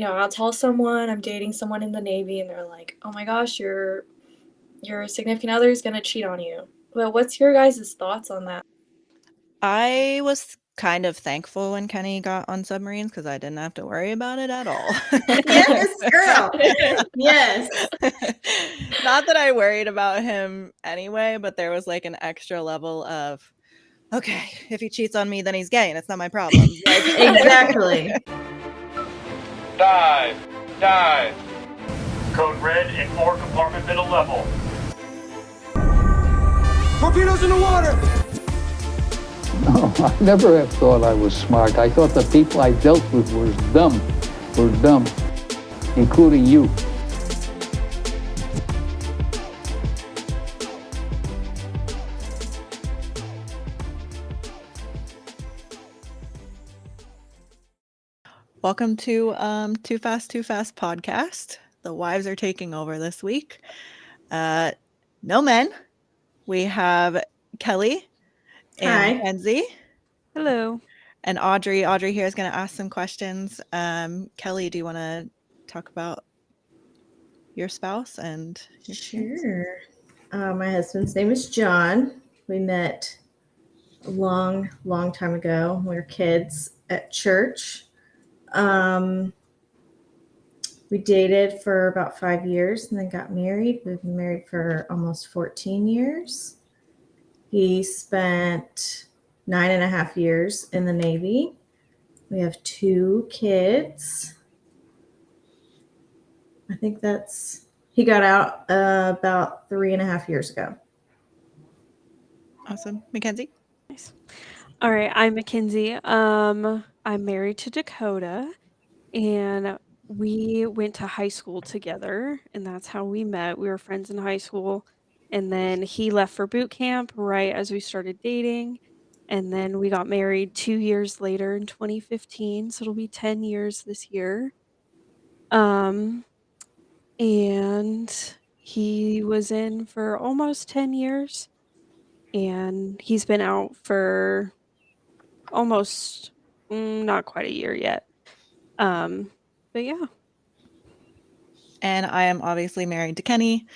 I'll tell someone I'm dating someone in the Navy, and they're like, "Oh my gosh, your significant other is gonna cheat on you." Well, what's your guys' thoughts on that? I was kind of thankful when Kenny got on submarines because I didn't have to worry about it at all. Yes, girl. Yes. Not that I worried about him anyway, but there was like an extra level of, okay, if he cheats on me, then he's gay and it's not my problem. Like, Exactly. Dive! Dive! Code red and 4 compartment middle level. Torpedoes in the water! No, I never have thought I was smart. I thought the people I dealt with were dumb, including you. welcome to Too Fast podcast. The wives are taking over this week. No men. We have Kelly and Hi. Mackenzie. Hello. And Audrey. Audrey here is going to ask some questions. Kelly, do you want to talk about your spouse and your experience? Sure. My husband's name is John. We met a long time ago. We were kids at church. We dated for about 5 years and then got married. We've been married for almost 14 years. He spent 9.5 years in the Navy. We have 2 kids. I think he got out about 3.5 years ago. Awesome. Mackenzie? Nice. All right, I'm Mackenzie. I'm married to Dakota, and we went to high school together, and that's how we met. We were friends in high school, and then he left for boot camp right as we started dating, and then we got married 2 years later in 2015, so it'll be 10 years this year. And he was in for almost 10 years, and he's been out for almost not quite a year yet. But yeah. And I am obviously married to Kenny.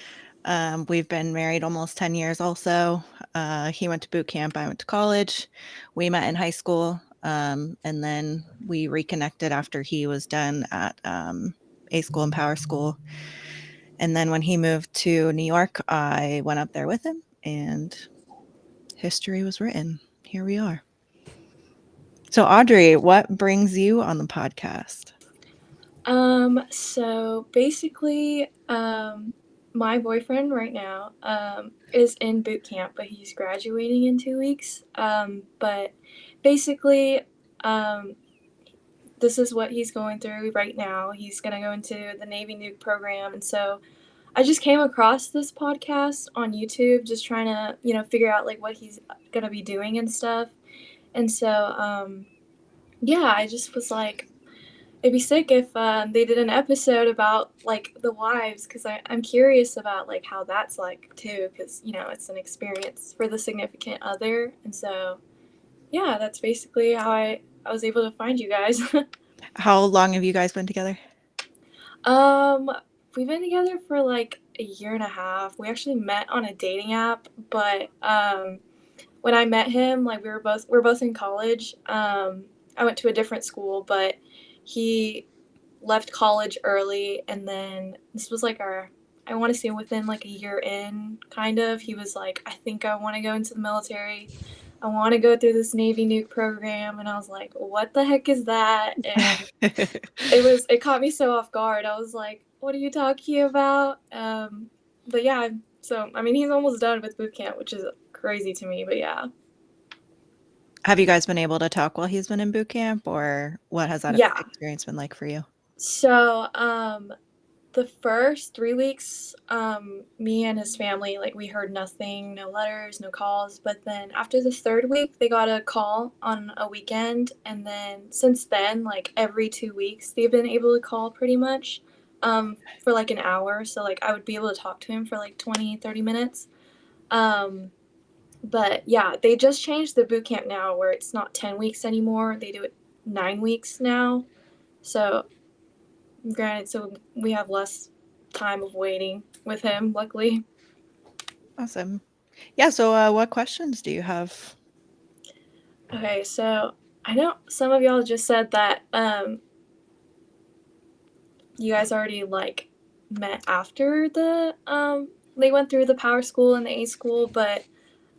We've been married almost 10 years also. He went to boot camp. I went to college. We met in high school. And then we reconnected after he was done at A school and power school. And then when he moved to New York, I went up there with him and history was written. Here we are. So Audrey, what brings you on the podcast? So basically, my boyfriend right now, is in boot camp, but he's graduating in 2 weeks. But basically, this is what he's going through right now. He's gonna go into the Navy Nuke program, and so I just came across this podcast on YouTube, just trying to, figure out like what he's gonna be doing and stuff. And so, yeah, I just was like, it'd be sick if they did an episode about like the wives, because I'm curious about like how that's like too, because it's an experience for the significant other. And so yeah, that's basically how I was able to find you guys. How long have you guys been together? We've been together for like a year and a half. We actually met on a dating app, but when I met him, like we're both in college. I went to a different school, but he left college early, and then this was like I want to say within like a year in, kind of, he was like, I think I want to go into the military. I want to go through this Navy Nuke program. And I was like, what the heck is that? And it caught me so off guard. I was like, what are you talking about? But yeah, so I mean, he's almost done with boot camp, which is crazy to me, but yeah. Have you guys been able to talk while he's been in boot camp, or what has that experience been like for you? So, the first 3 weeks, me and his family, like we heard nothing, no letters, no calls. But then after the 3rd week, they got a call on a weekend. And then since then, like every 2 weeks, they've been able to call pretty much, for like an hour. So like I would be able to talk to him for like 20, 30 minutes. But yeah, they just changed the boot camp now where it's not 10 weeks anymore. They do it 9 weeks now. So granted, so we have less time of waiting with him, luckily. Awesome. Yeah, so what questions do you have? Okay, so I know some of y'all just said that you guys already like met after they went through the power school and the A school, but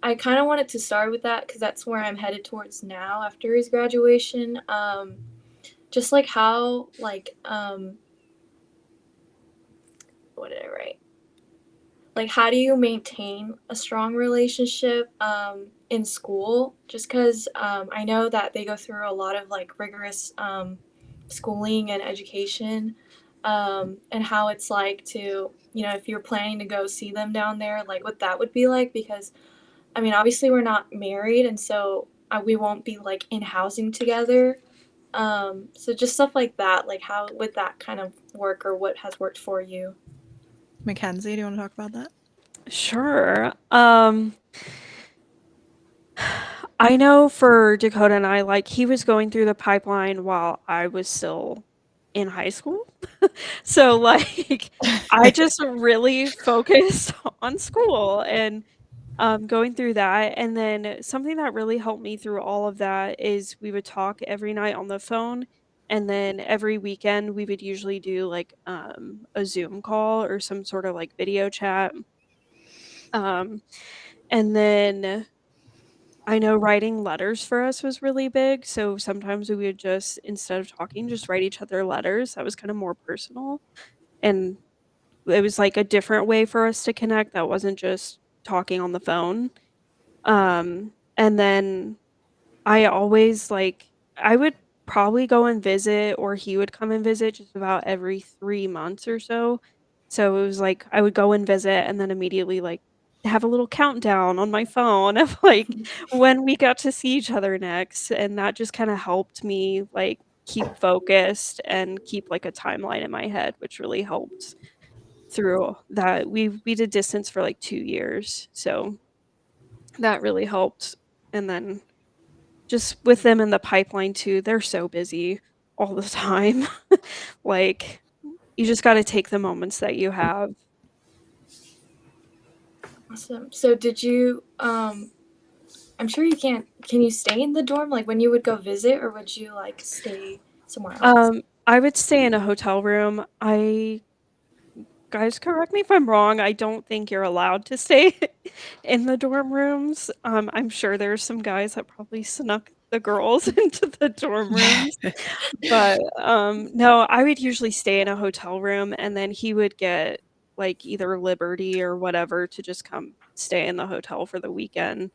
I kind of wanted to start with that because that's where I'm headed towards now after his graduation. Just like how what did I write? Like, how do you maintain a strong relationship in school? Just because I know that they go through a lot of like rigorous schooling and education, and how it's like to, if you're planning to go see them down there, like what that would be like. Because, I mean, obviously we're not married, and so we won't be like in housing together. So just stuff like that, like how would that kind of work, or what has worked for you? Mackenzie, do you want to talk about that? Sure. I know for Dakota and I, like, he was going through the pipeline while I was still in high school. So, like, I just really focused on school and going through that. And then something that really helped me through all of that is we would talk every night on the phone. And then every weekend, we would usually do like a Zoom call or some sort of like video chat. Um, and then I know writing letters for us was really big, so sometimes we would just, instead of talking, just write each other letters. That was kinda more personal, and it was, like, a different way for us to connect that wasn't just talking on the phone. And then I always, like, I would probably go and visit or he would come and visit just about every 3 months or so. So it was like I would go and visit and then immediately, like, have a little countdown on my phone of, like, when we got to see each other next, and that just kinda helped me, like, keep focused and keep, like, a timeline in my head, which really helped through that. We did distance for, like, 2 years, so that really helped, and then just with them in the pipeline too, they're so busy all the time. Like, you just gotta take the moments that you have. Awesome. So did you I'm sure you can't can you stay in the dorm like when you would go visit, or would you like stay somewhere else? I would stay in a hotel room. I Guys, correct me if I'm wrong, I don't think you're allowed to stay in the dorm rooms. I'm sure there's some guys that probably snuck the girls into the dorm rooms. But, no, I would usually stay in a hotel room, and then he would get, like, either Liberty or whatever to just come stay in the hotel for the weekend.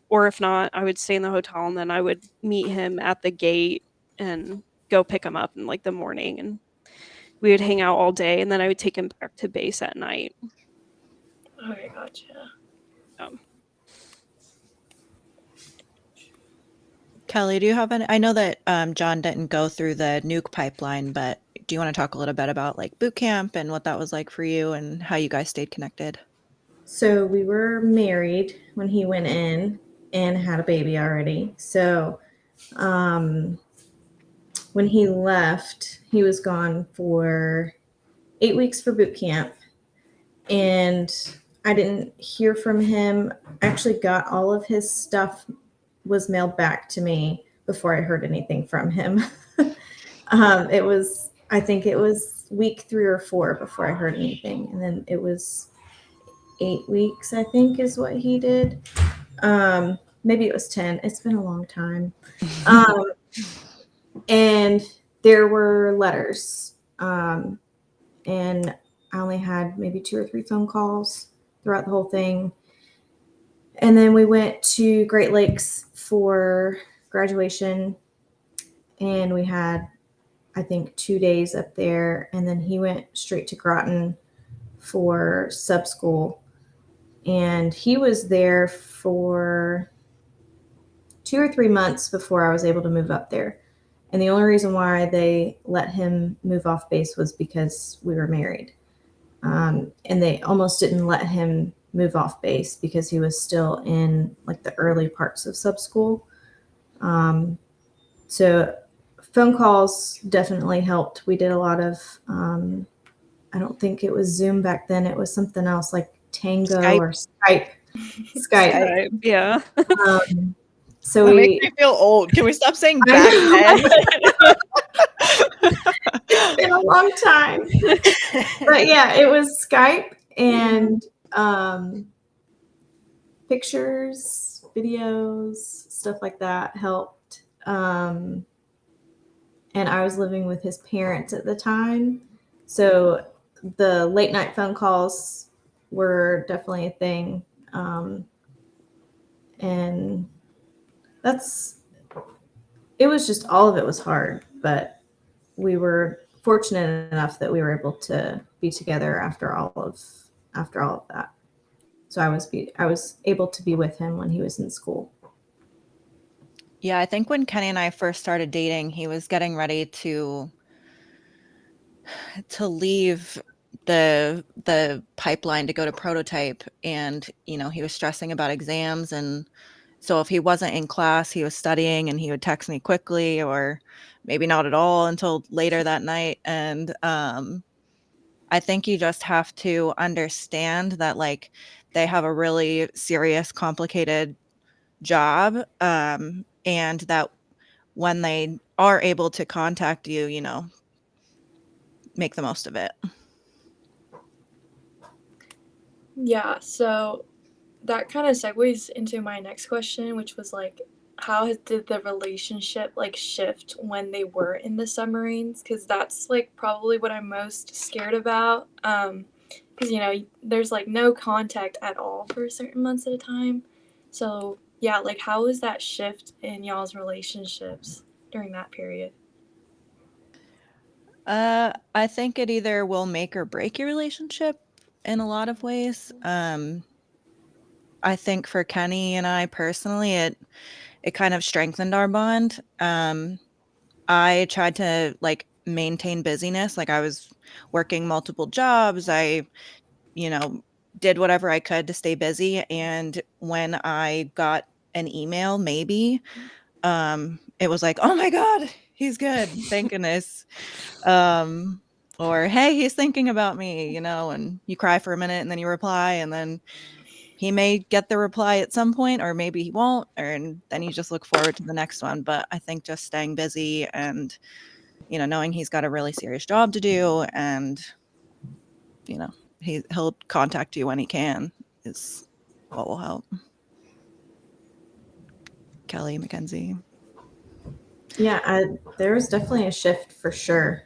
Or if not, I would stay in the hotel, and then I would meet him at the gate and go pick him up in, like, the morning, and we would hang out all day, and then I would take him back to base at night. Okay, gotcha. Um Kelly, do you have any? I know that John didn't go through the nuke pipeline, but do you want to talk a little bit about like boot camp and what that was like for you and how you guys stayed connected? So we were married when he went in and had a baby already. So when he left, he was gone for 8 weeks for boot camp. And I didn't hear from him. I actually got all of his stuff was mailed back to me before I heard anything from him. I think it was week 3 or 4 before I heard anything. And then it was 8 weeks, I think, is what he did. Maybe it was 10. It's been a long time. And there were letters. And I only had maybe 2 or 3 phone calls throughout the whole thing. And then we went to Great Lakes for graduation, and we had, I think, 2 days up there. And then he went straight to Groton for sub school. And he was there for 2 or 3 months before I was able to move up there. And the only reason why they let him move off base was because we were married. And they almost didn't let him move off base because he was still in like the early parts of sub school. So phone calls definitely helped. We did a lot of, I don't think it was Zoom back then. It was something else like Tango Skype. or Skype. Skype. Yeah. So That makes me feel old. Can we stop saying I back know. then? It's been a long time. But yeah, it was Skype and pictures, videos, stuff like that helped. And I was living with his parents at the time. So the late night phone calls were definitely a thing. And it was just, all of it was hard, but we were fortunate enough that we were able to be together after all of that. So I was able to be with him when he was in school. Yeah, I think when Kenny and I first started dating, he was getting ready to leave the pipeline to go to prototype, and he was stressing about exams, and so if he wasn't in class, he was studying, and he would text me quickly or maybe not at all until later that night. And I think you just have to understand that, like, they have a really serious, complicated job, and that when they are able to contact you, make the most of it. Yeah, so that kind of segues into my next question, which was like, did the relationship like shift when they were in the submarines? Because that's like probably what I'm most scared about. Because there's like no contact at all for certain months at a time. So yeah, like how was that shift in y'all's relationships during that period? I think it either will make or break your relationship in a lot of ways. I think for Kenny and I personally, it kind of strengthened our bond. I tried to like maintain busyness. Like I was working multiple jobs. I, did whatever I could to stay busy. And when I got an email, maybe, it was like, oh my God, he's good. Thank goodness. Um, or hey, he's thinking about me, and you cry for a minute and then you reply, and then he may get the reply at some point, or maybe he won't, and then you just look forward to the next one. But I think just staying busy and, knowing he's got a really serious job to do, and, he'll contact you when he can is what will help. Kelly, Mackenzie. Yeah, there was definitely a shift for sure.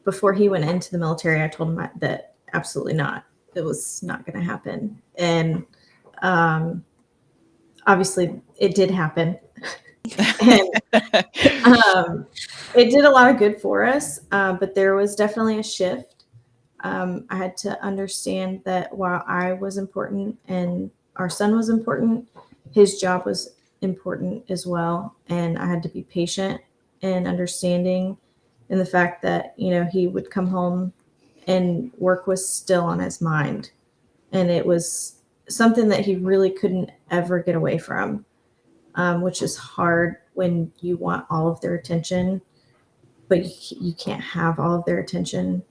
Before he went into the military, I told him that absolutely not. It was not going to happen. And obviously it did happen. And it did a lot of good for us, but there was definitely a shift. I had to understand that while I was important and our son was important, his job was important as well. And I had to be patient and understanding in the fact that, he would come home and work was still on his mind. And it was something that he really couldn't ever get away from, which is hard when you want all of their attention, but you can't have all of their attention.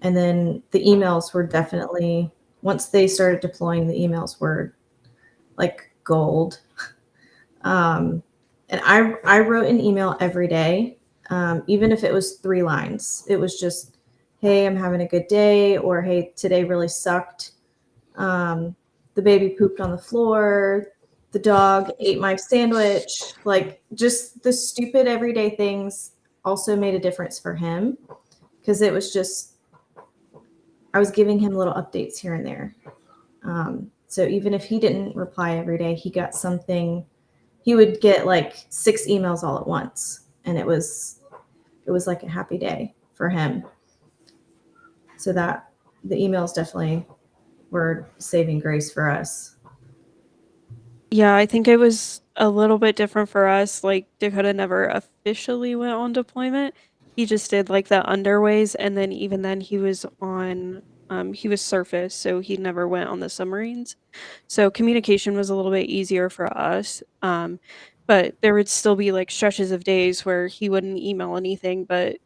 And then the emails were definitely, once they started deploying, the emails were like gold. And I wrote an email every day, even if it was 3 lines. It was just, hey, I'm having a good day, or hey, today really sucked. The baby pooped on the floor. The dog ate my sandwich. Like just the stupid everyday things also made a difference for him, because it was just, I was giving him little updates here and there. So even if he didn't reply every day, he got something. He would get like 6 emails all at once, and it was like a happy day for him. So that the emails definitely were saving grace for us. Yeah, I think it was a little bit different for us. Like Dakota never officially went on deployment. He just did like the underways, and then even then he was surface, so he never went on the submarines. So communication was a little bit easier for us. but there would still be like stretches of days where he wouldn't email anything, but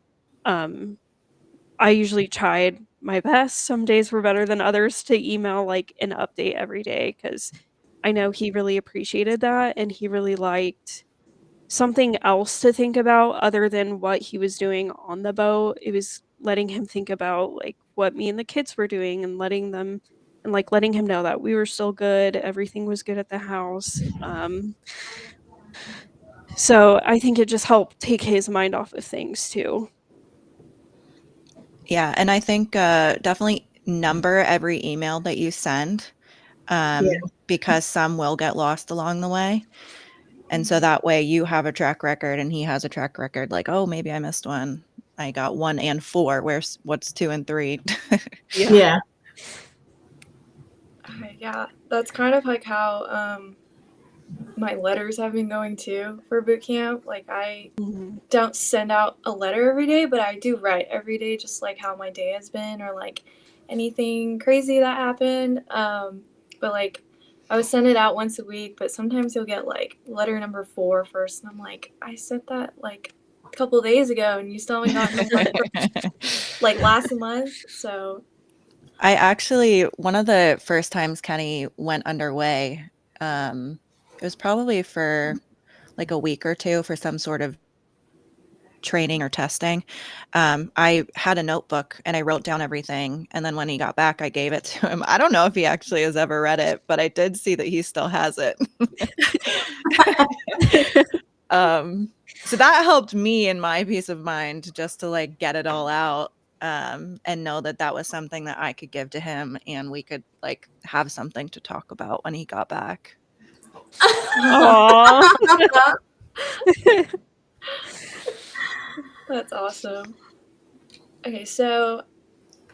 I usually tried my best. Some days were better than others to email like an update every day because I know he really appreciated that and he really liked something else to think about other than what he was doing on the boat. It was letting him think about like what me and the kids were doing and letting him know that we were still good, everything was good at the house. So I think it just helped take his mind off of things too. Yeah, and I think definitely number every email that you send, Yeah. because some will get lost along the way. And so that way you have a track record and he has a track record like, oh, maybe I missed one. I got 1 and 4. What's 2 and 3? Yeah. Okay, yeah, that's kind of like how my letters have been going too for boot camp. Like I Mhm. don't send out a letter every day, but I do write every day, just like how my day has been or like anything crazy that happened. But like I would send it out once a week, but sometimes you'll get like letter number 4 first, and I'm like, I sent that like a couple days ago, and you still haven't gotten one from like last month. So I actually, one of the first times Kenny went underway, it was probably for like a week or 2 for some sort of training or testing. I had a notebook and I wrote down everything. And then when he got back, I gave it to him. I don't know if he actually has ever read it, but I did see that he still has it. So that helped me in my peace of mind just to like get it all out, and know that that was something that I could give to him and we could like have something to talk about when he got back. Aw. that's awesome. Okay, so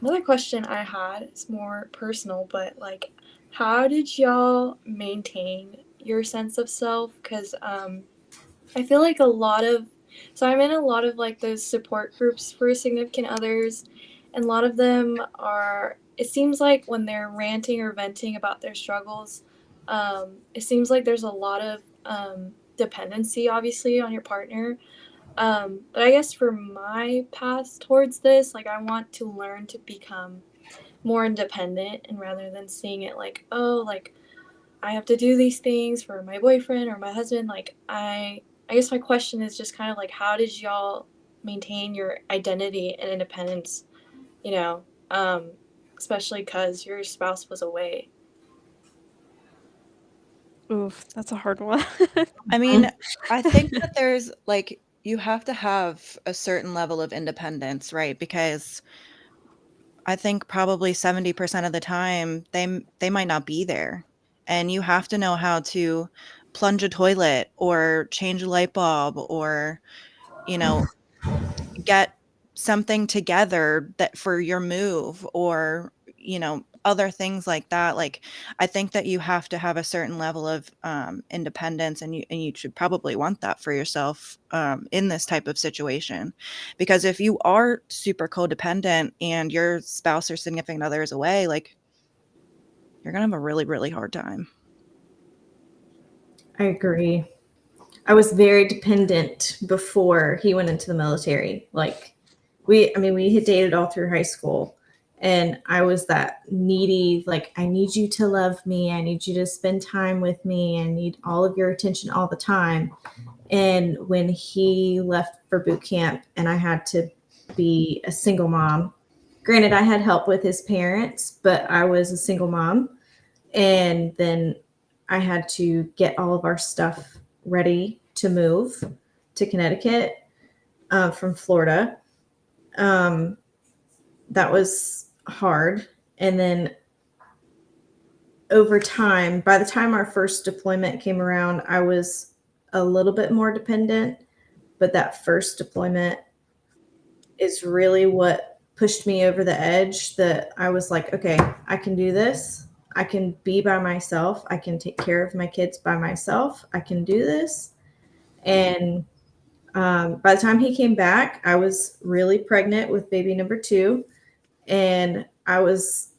another question I had is more personal, but like, how did y'all maintain your sense of self? Because I feel like so I'm in a lot of like those support groups for significant others, and a lot of them are, it seems like when they're ranting or venting about their struggles, it seems like there's a lot of dependency, obviously, on your partner. But I guess for my path towards this, like I want to learn to become more independent, and rather than seeing it like, oh, like I have to do these things for my boyfriend or my husband, like I guess my question is just kind of like, how did y'all maintain your identity and independence, you know, um, especially because your spouse was away? Oof, that's a hard one. I mean, I think that there's like, you have to have a certain level of independence, right? Because I think probably 70% of the time they might not be there. And you have to know how to plunge a toilet or change a light bulb or, you know, get something together that for your move or, other things like that. Like, I think that you have to have a certain level of independence, and you should probably want that for yourself in this type of situation, because if you are super codependent and your spouse or significant other is away, like, you're gonna have a really, really hard time. I agree. I was very dependent before he went into the military. Like we had dated all through high school, and I was that needy, like, I need you to love me. I need you to spend time with me. I need all of your attention all the time. And when he left for boot camp and I had to be a single mom, granted, I had help with his parents, but I was a single mom. And then I had to get all of our stuff ready to move to Connecticut from Florida. Um, that was hard. And then over time, by the time our first deployment came around, I was a little bit more dependent. But that first deployment is really what pushed me over the edge, that I was like, okay, I can do this. I can be by myself. I can take care of my kids by myself. I can do this. And by the time he came back, I was really pregnant with baby number 2. And I was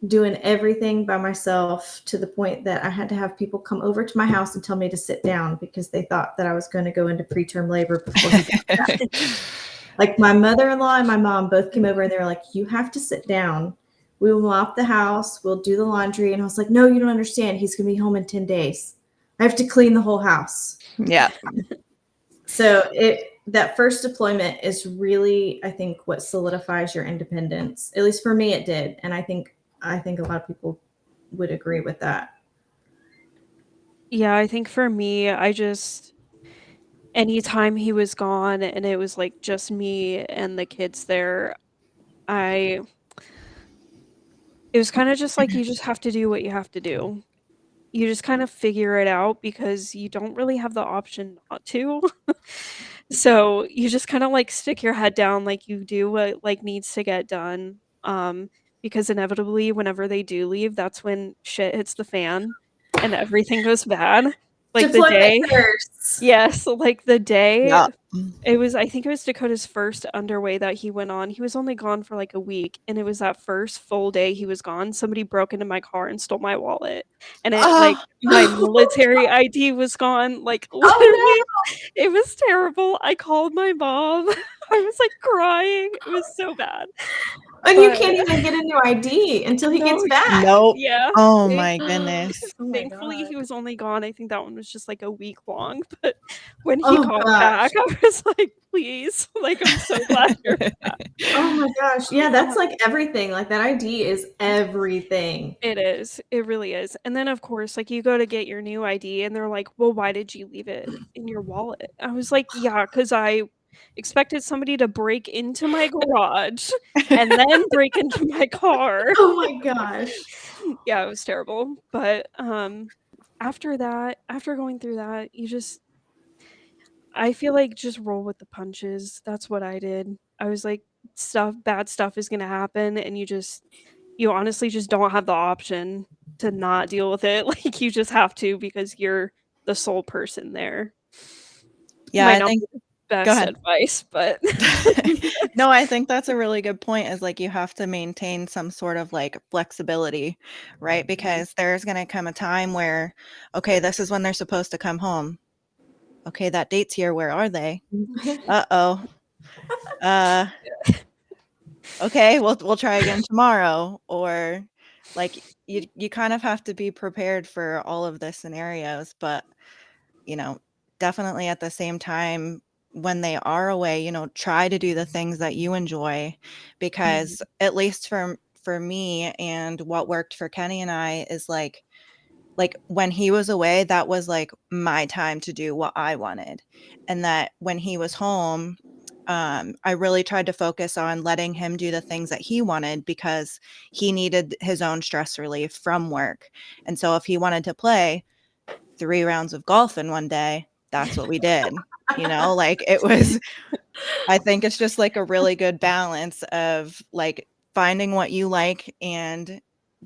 doing everything by myself to the point that I had to have people come over to my house and tell me to sit down because they thought that I was going to go into preterm labor before he got back. Like my mother-in-law and my mom both came over and they were like, you have to sit down. We will mop the house. We'll do the laundry. And I was like, no, you don't understand. He's going to be home in 10 days. I have to clean the whole house. Yeah. So that first deployment is really, I think, what solidifies your independence. At least for me, it did. And I think a lot of people would agree with that. Yeah, I think for me, anytime he was gone and it was like just me and the kids there, it was kind of just like you just have to do what you have to do. You just kind of figure it out because you don't really have the option not to. So you just kind of like stick your head down, like you do what like needs to get done. Because inevitably whenever they do leave, that's when shit hits the fan and everything goes bad. Like the Deployment day, curse. yes, like the day Yeah. I think it was Dakota's first underway that he went on. He was only gone for like a week, and it was that first full day he was gone. Somebody broke into my car and stole my wallet, and it like my military ID was gone. Like literally, it was terrible. I called my mom. I was like crying. It was so bad. And you can't even get a new ID until he gets No, back. Nope. yeah. Oh my goodness. Oh my Thankfully, God. he was only gone. I think that one was just like a week long. But when he Oh, got gosh. back, I was like, please, like, I'm so glad you're back. Oh my gosh. Yeah, that's like everything. Like that ID is everything. It is. It really is. And then, of course, like you go to get your new ID and they're like, well, why did you leave it in your wallet? I was like, yeah, because I expected somebody to break into my garage and then break into my car. Oh my gosh. Yeah, it was terrible. But after that, after going through that, I feel like just roll with the punches. That's what I did. I was like, bad stuff is gonna happen, and you honestly just don't have the option to not deal with it. Like you just have to because you're the sole person there. Yeah, Might I not think be the go best ahead. advice, but No, I think that's a really good point is like you have to maintain some sort of like flexibility, right? Because there's going to come a time where, okay, this is when they're supposed to come home. Okay, that date's here. Where are they? Uh-oh. Okay, we'll try again tomorrow. Or like you kind of have to be prepared for all of the scenarios, but definitely at the same time when they are away, try to do the things that you enjoy because at least for me and what worked for Kenny and I is like when he was away, that was like my time to do what I wanted. And that when he was home, I really tried to focus on letting him do the things that he wanted because he needed his own stress relief from work. And so if he wanted to play 3 rounds of golf in one day, that's what we did. Like it was, I think it's just like a really good balance of like finding what you like and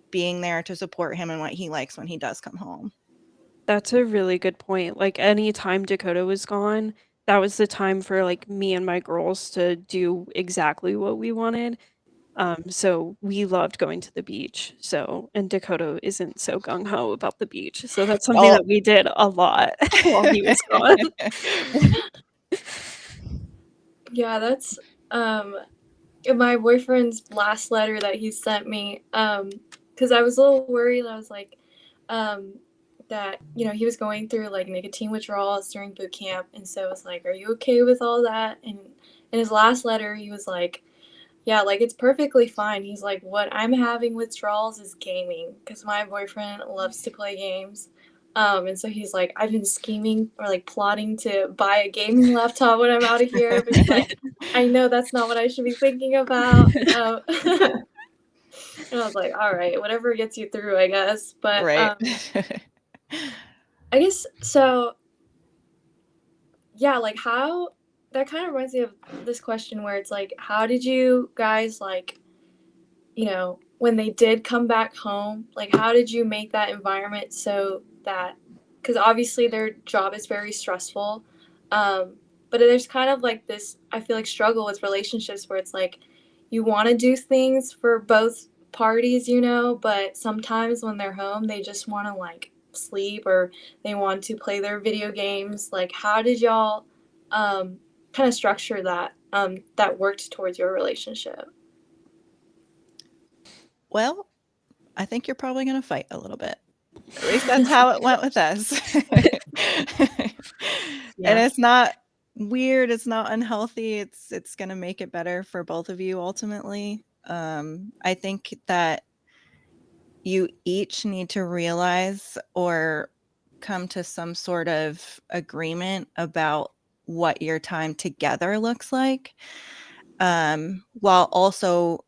being there to support him and what he likes when he does come home. that's a really good point. Like any time Dakota was gone, that was the time for like me and my girls to do exactly what we wanted. So we loved going to the beach. And Dakota isn't so gung ho about the beach. So that's something Oh. that we did a lot while he was gone. Yeah, that's my boyfriend's last letter that he sent me. Because I was a little worried. I was like, that he was going through like nicotine withdrawals during boot camp, and so I was like, "Are you okay with all that?" And in his last letter, he was like, yeah, like it's perfectly fine. He's like, what I'm having withdrawals is gaming because my boyfriend loves to play games. And so he's like, I've been scheming or like plotting to buy a gaming laptop when I'm out of here. But he's like, I know that's not what I should be thinking about. And I was like, all right, whatever gets you through, I guess. But Right. I guess so. Yeah, like how that kind of reminds me of this question where it's like, how did you guys like, when they did come back home, like how did you make that environment so that, because obviously their job is very stressful, but there's kind of like this, I feel like, struggle with relationships where it's like you want to do things for both parties, but sometimes when they're home, they just want to like sleep or they want to play their video games. Like, how did y'all kind of structure that that worked towards your relationship? Well, I think you're probably going to fight a little bit. At least that's how it went with us. And it's not weird, it's not unhealthy. It's going to make it better for both of you ultimately. I think that you each need to realize or come to some sort of agreement about what your time together looks like, while also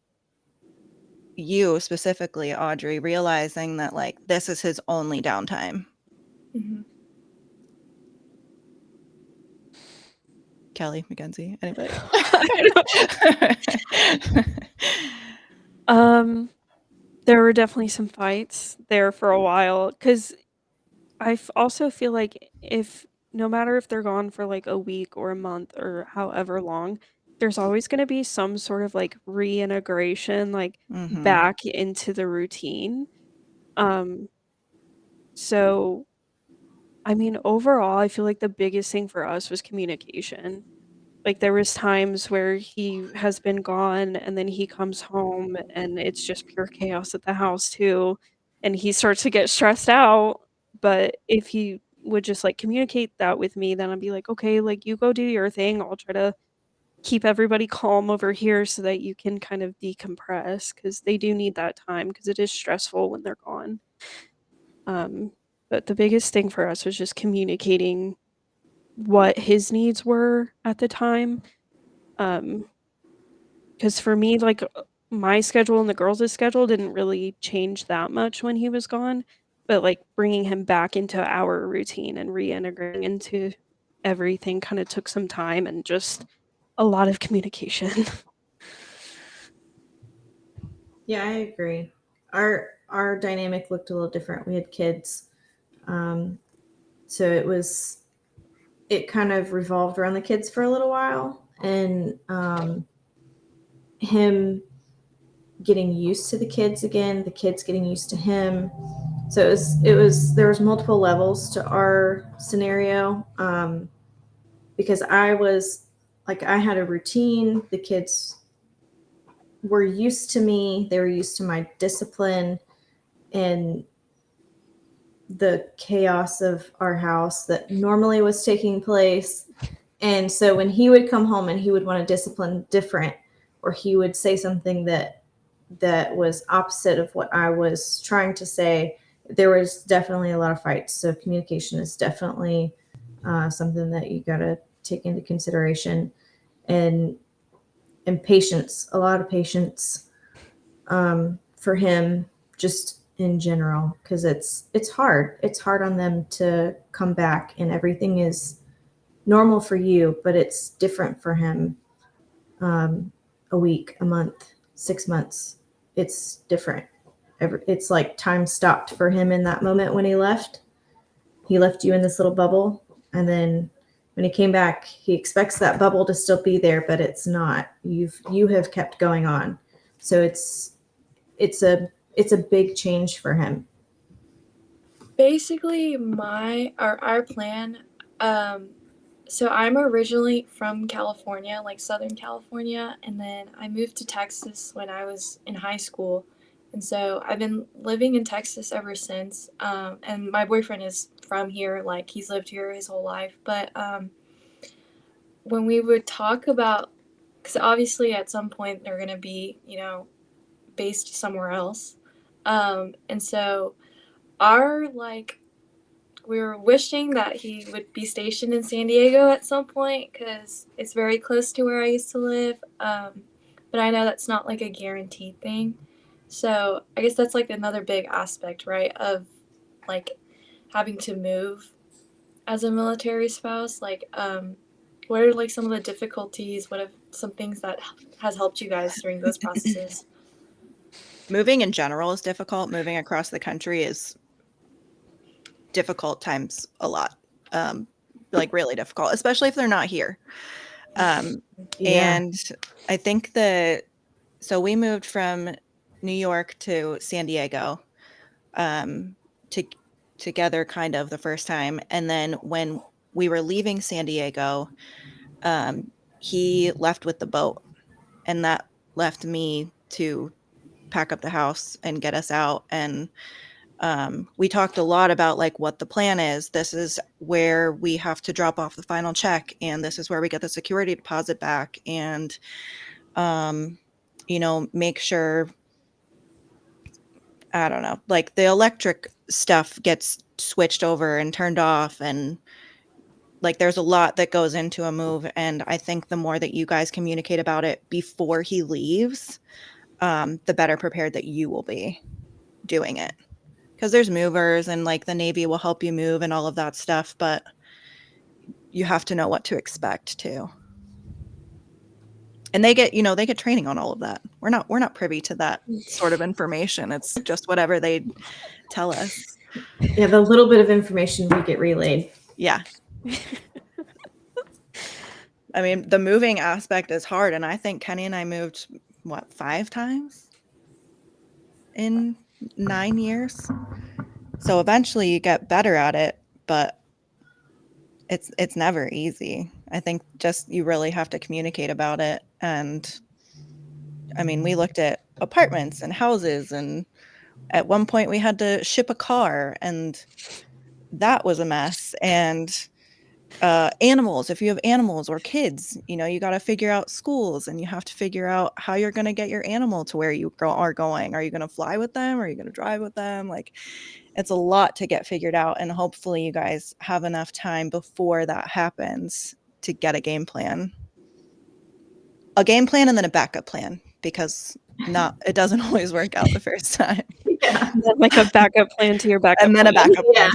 you specifically, Audrey, realizing that like this is his only downtime. Mm-hmm. Kelly, Mackenzie, anybody? There were definitely some fights there for a while because also feel like if no matter if they're gone for like a week or a month or however long, there's always going to be some sort of like reintegration, like Mhm. back into the routine. So I mean, overall, I feel like the biggest thing for us was communication. Like there was times where he has been gone and then he comes home and it's just pure chaos at the house too. And he starts to get stressed out. But if he would just like communicate that with me, then I'd be like, okay, like you go do your thing. I'll try to keep everybody calm over here so that you can kind of decompress because they do need that time because it is stressful when they're gone. But the biggest thing for us was just communicating what his needs were at the time. Because for me, like, my schedule and the girls' schedule didn't really change that much when he was gone, but, like, bringing him back into our routine and reintegrating into everything kinda took some time and just a lot of communication. Yeah, I agree. Our dynamic looked a little different. We had kids, so it kind of revolved around the kids for a little while, and him getting used to the kids again, the kids getting used to him. So there was multiple levels to our scenario, because I had a routine. The kids were used to me. They were used to my discipline and the chaos of our house that normally was taking place. And so when he would come home and he would want to discipline different, or he would say something that was opposite of what I was trying to say, there was definitely a lot of fights. So communication is definitely something that you got to take into consideration, and patience, a lot of patience for him, just in general, because it's hard. It's hard on them to come back, and everything is normal for you, but it's different for him. A week, a month, 6 months, it's different. It's like time stopped for him in that moment when he left. He left you in this little bubble, and then when he came back, he expects that bubble to still be there, but it's not. You have kept going on, so it's a big change for him. Basically, our plan. So I'm originally from California, like Southern California, and then I moved to Texas when I was in high school, and so I've been living in Texas ever since. And my boyfriend is from here, like he's lived here his whole life. But when we would talk about, because obviously at some point they're gonna be, based somewhere else, and so our like we were wishing that he would be stationed in San Diego at some point because it's very close to where I used to live. But I know that's not like a guaranteed thing. So I guess that's like another big aspect, right, of like having to move as a military spouse. Like, what are like some of the difficulties? What are some things that has helped you guys during those processes? Moving in general is difficult. Moving across the country is difficult times a lot. Like really difficult, especially if they're not here. Yeah. And I think so we moved from New York to San Diego to together kind of the first time. And then when we were leaving San Diego, he left with the boat, and that left me to pack up the house and get us out. And we talked a lot about like what the plan is. This is where we have to drop off the final check, and this is where we get the security deposit back, and make sure, I don't know, like the electric stuff gets switched over and turned off, and like there's a lot that goes into a move. And I think the more that you guys communicate about it before he leaves, the better prepared that you will be doing it. Because there's movers, and like the Navy will help you move and all of that stuff, but you have to know what to expect too. And they get training on all of that. We're not privy to that sort of information. It's just whatever they tell us. Yeah, the little bit of information we get relayed. Yeah. I mean, the moving aspect is hard, and I think Kenny and I moved 5 times in 9 years. So eventually you get better at it, but it's never easy. I think just you really have to communicate about it. And I mean, we looked at apartments and houses, and at one point we had to ship a car, and that was a mess. And animals, if you have animals or kids, you got to figure out schools, and you have to figure out how you're going to get your animal to where you are going. Are you going to fly with them? Are you going to drive with them? Like, it's a lot to get figured out, and hopefully you guys have enough time before that happens to get a game plan and then a backup plan, because it doesn't always work out the first time. Yeah. And then like a backup plan to your backup And then a plan. backup plan.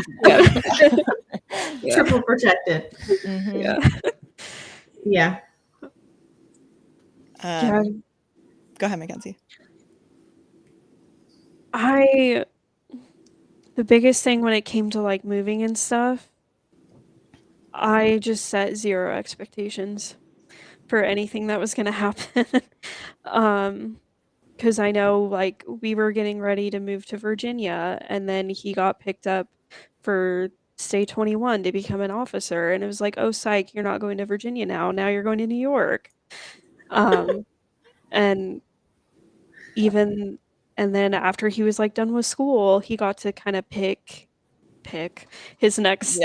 Yeah. Triple protected. Mhm. Yeah. Go ahead, Mackenzie. The biggest thing when it came to like moving and stuff, I just set 0 expectations for anything that was going to happen. Because I know like we were getting ready to move to Virginia, and then he got picked up for Stay 21 to become an officer, and it was like, oh psych, you're not going to Virginia now you're going to New York. And then after he was like done with school, he got to kind of pick his next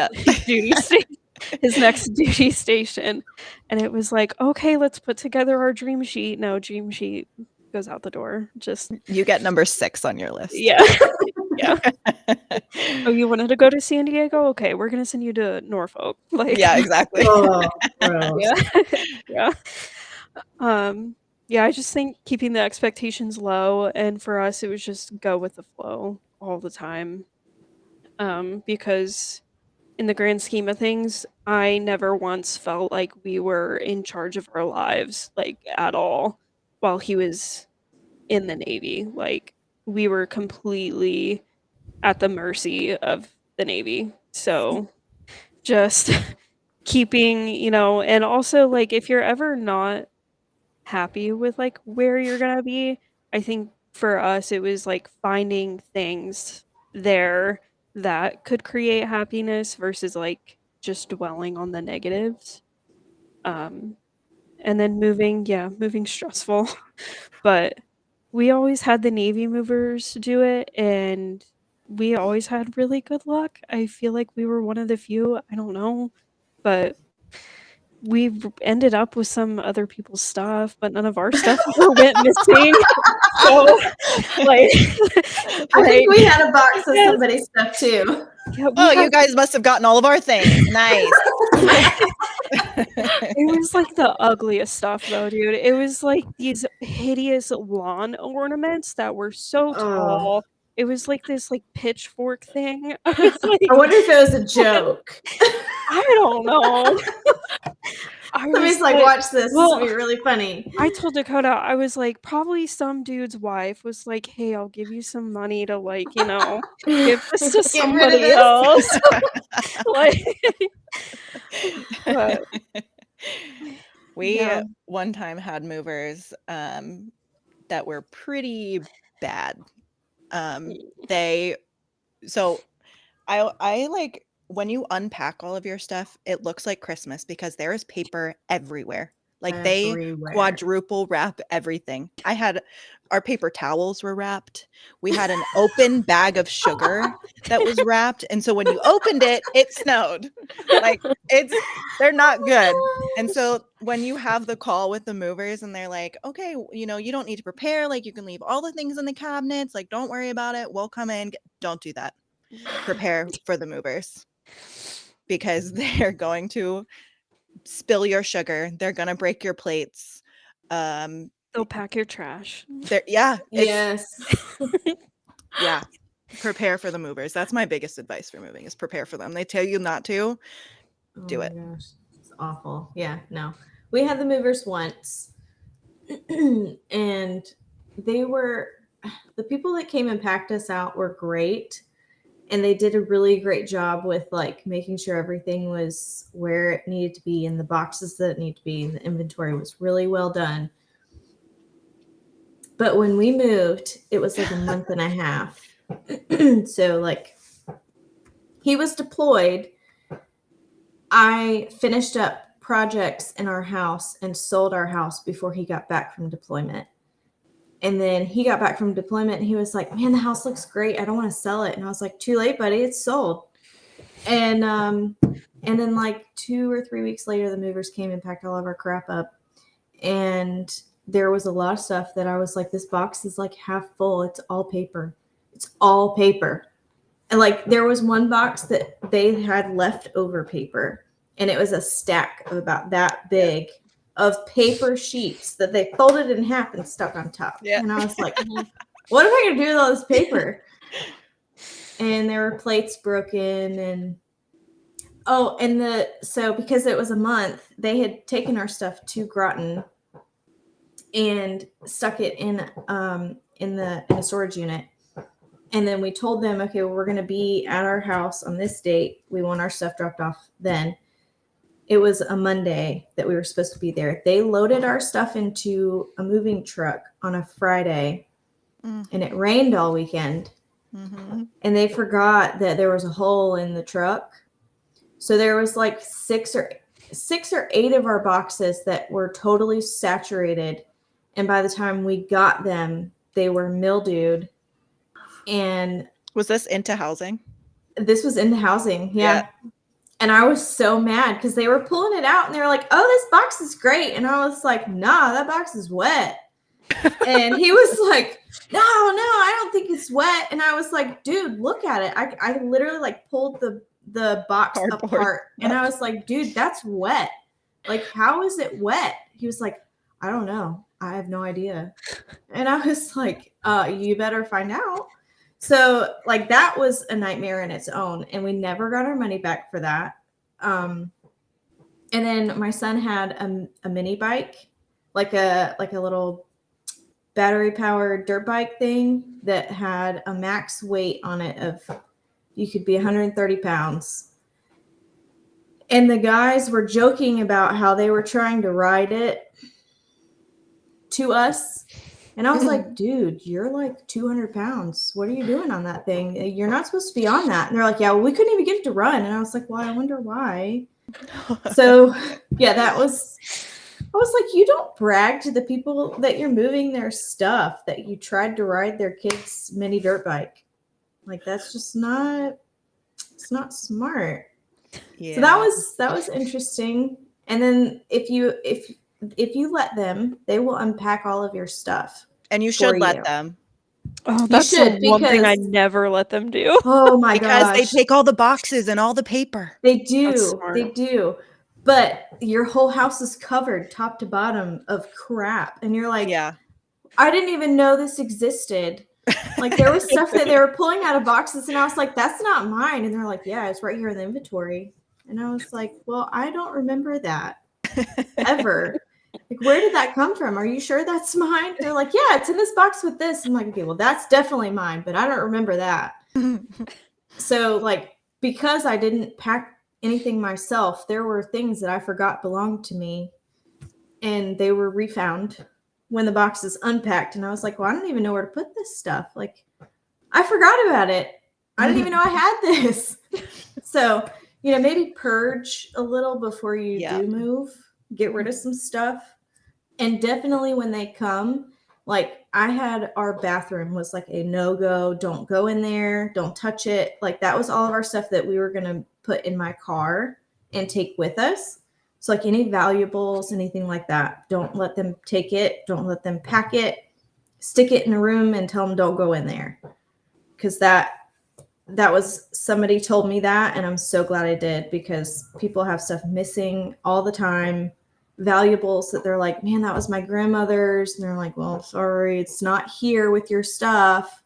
duty station, and it was like, okay, let's put together our dream sheet. No, dream sheet goes out the door. Just You get number 6 on your list. yeah. Oh, you wanted to go to San Diego? Okay, we're gonna send you to Norfolk. Like, yeah, exactly. Oh, gross. Yeah, I just think keeping the expectations low, and for us it was just go with the flow all the time. Because in the grand scheme of things, I never once felt like we were in charge of our lives, like, at all, while he was in the Navy. Like, we were completely at the mercy of the Navy. So just keeping, and also, like, if you're ever not happy with, like, where you're gonna be, I think for us, it was, like, finding things there that could create happiness versus, like, just dwelling on the negatives. And then moving stressful. But we always had the Navy movers do it, and we always had really good luck. I feel like we were one of the few, I don't know, but we ended up with some other people's stuff, but none of our stuff ever went missing. So, like, I think we had a box of somebody's stuff too. Yeah, you guys must have gotten all of our things. Nice. It was like the ugliest stuff though, dude. It was like these hideous lawn ornaments that were so tall. It was like this like pitchfork thing. I was like, I wonder if it was a joke. I don't know. Somebody's like, watch this. This will be really funny. I told Dakota, I was like, probably some dude's wife was like, hey, I'll give you some money to, like, give this to somebody else. Like, but, we one time had movers that were pretty bad. I like when you unpack all of your stuff, it looks like Christmas because there is paper everywhere. Like they Everywhere. quadruple wrap everything. Our paper towels were wrapped. We had an open bag of sugar that was wrapped. And so when you opened it, it snowed. Like they're not good. And so when you have the call with the movers and they're like, okay, you don't need to prepare. Like you can leave all the things in the cabinets. Like, don't worry about it. We'll come in. Don't do that. Prepare for the movers because they're going to spill your sugar. They're going to break your plates. They'll pack your trash. Yes. Yeah. Prepare for the movers. That's my biggest advice for moving is prepare for them. They tell you not to. Do it. Oh my gosh. It's awful. Yeah, no. We had the movers once. And the people that came and packed us out were great. And they did a really great job with like making sure everything was where it needed to be in the boxes that it needed to be. And the inventory was really well done. But when we moved, it was like a month and a half. So like he was deployed. I finished up projects in our house and sold our house before he got back from deployment. And then he got back from deployment and he was like, man, the house looks great. I don't want to sell it. And I was like, too late, buddy. It's sold. And then like 2 or 3 weeks later, the movers came and packed all of our crap up. And there was a lot of stuff that I was like, this box is like half full. It's all paper. It's all paper. And like there was one box that they had leftover paper. And it was a stack of about that big of paper sheets that they folded in half and stuck on top. Yeah. And I was like, what am I going to do with all this paper? And there were plates broken. And so because it was a month, they had taken our stuff to Groton and stuck it in a storage unit. And then we told them, okay, well, we're going to be at our house on this date. We want our stuff dropped off then. It was a Monday that we were supposed to be there. They loaded our stuff into a moving truck on a Friday, and it rained all weekend. Mm-hmm. And they forgot that there was a hole in the truck. So there was like six or 8 of our boxes that were totally saturated. And by the time we got them, they were mildewed. And was this into housing? This was into housing. Yeah. And I was so mad because they were pulling it out and they were like, oh, this box is great. And I was like, nah, that box is wet. And he was like, no, I don't think it's wet. And I was like, dude, look at it. I literally like pulled the box apart. And I was like, dude, that's wet. Like, how is it wet? He was like, I don't know. I have no idea. And I was like, you better find out. So like that was a nightmare in its own, and we never got our money back for that. And then my son had a mini bike, like a little battery powered dirt bike thing that had a max weight on it of you could be 130 pounds. And the guys were joking about how they were trying to ride it to us. And I was like, dude, you're like 200 pounds. What are you doing on that thing? You're not supposed to be on that. And they're like, yeah, well, we couldn't even get it to run. And I was like, well, I wonder why. So, yeah, I was like, you don't brag to the people that you're moving their stuff that you tried to ride their kid's mini dirt bike. Like, that's just it's not smart. Yeah. So that was interesting. And then if you let them, they will unpack all of your stuff. And you should let them. Oh, that's the one thing I never let them do. Oh my gosh. Because they take all the boxes and all the paper. They do. They do. But your whole house is covered top to bottom of crap. And you're like, yeah, I didn't even know this existed. Like there was stuff that they were pulling out of boxes and I was like, that's not mine. And they're like, yeah, it's right here in the inventory. And I was like, well, I don't remember that ever. Like, where did that come from? Are you sure that's mine? They're like, yeah, it's in this box with this. I'm like, okay, well, that's definitely mine, but I don't remember that. So, like, because I didn't pack anything myself, there were things that I forgot belonged to me, and they were refound. when the box is unpacked, and I was like, well, I don't even know where to put this stuff. Like, I forgot about it. I didn't even know I had this. So, maybe purge a little before you do move. Get rid of some stuff. And definitely when they come, like I had our bathroom was like a no-go. Don't go in there. Don't touch it. Like that was all of our stuff that we were going to put in my car and take with us. So like any valuables, anything like that, don't let them take it. Don't let them pack it. Stick it in a room and tell them don't go in there. Because that was, somebody told me that, and I'm so glad I did, because people have stuff missing all the time, valuables that they're like, man, that was my grandmother's, and they're like, well, sorry, it's not here with your stuff,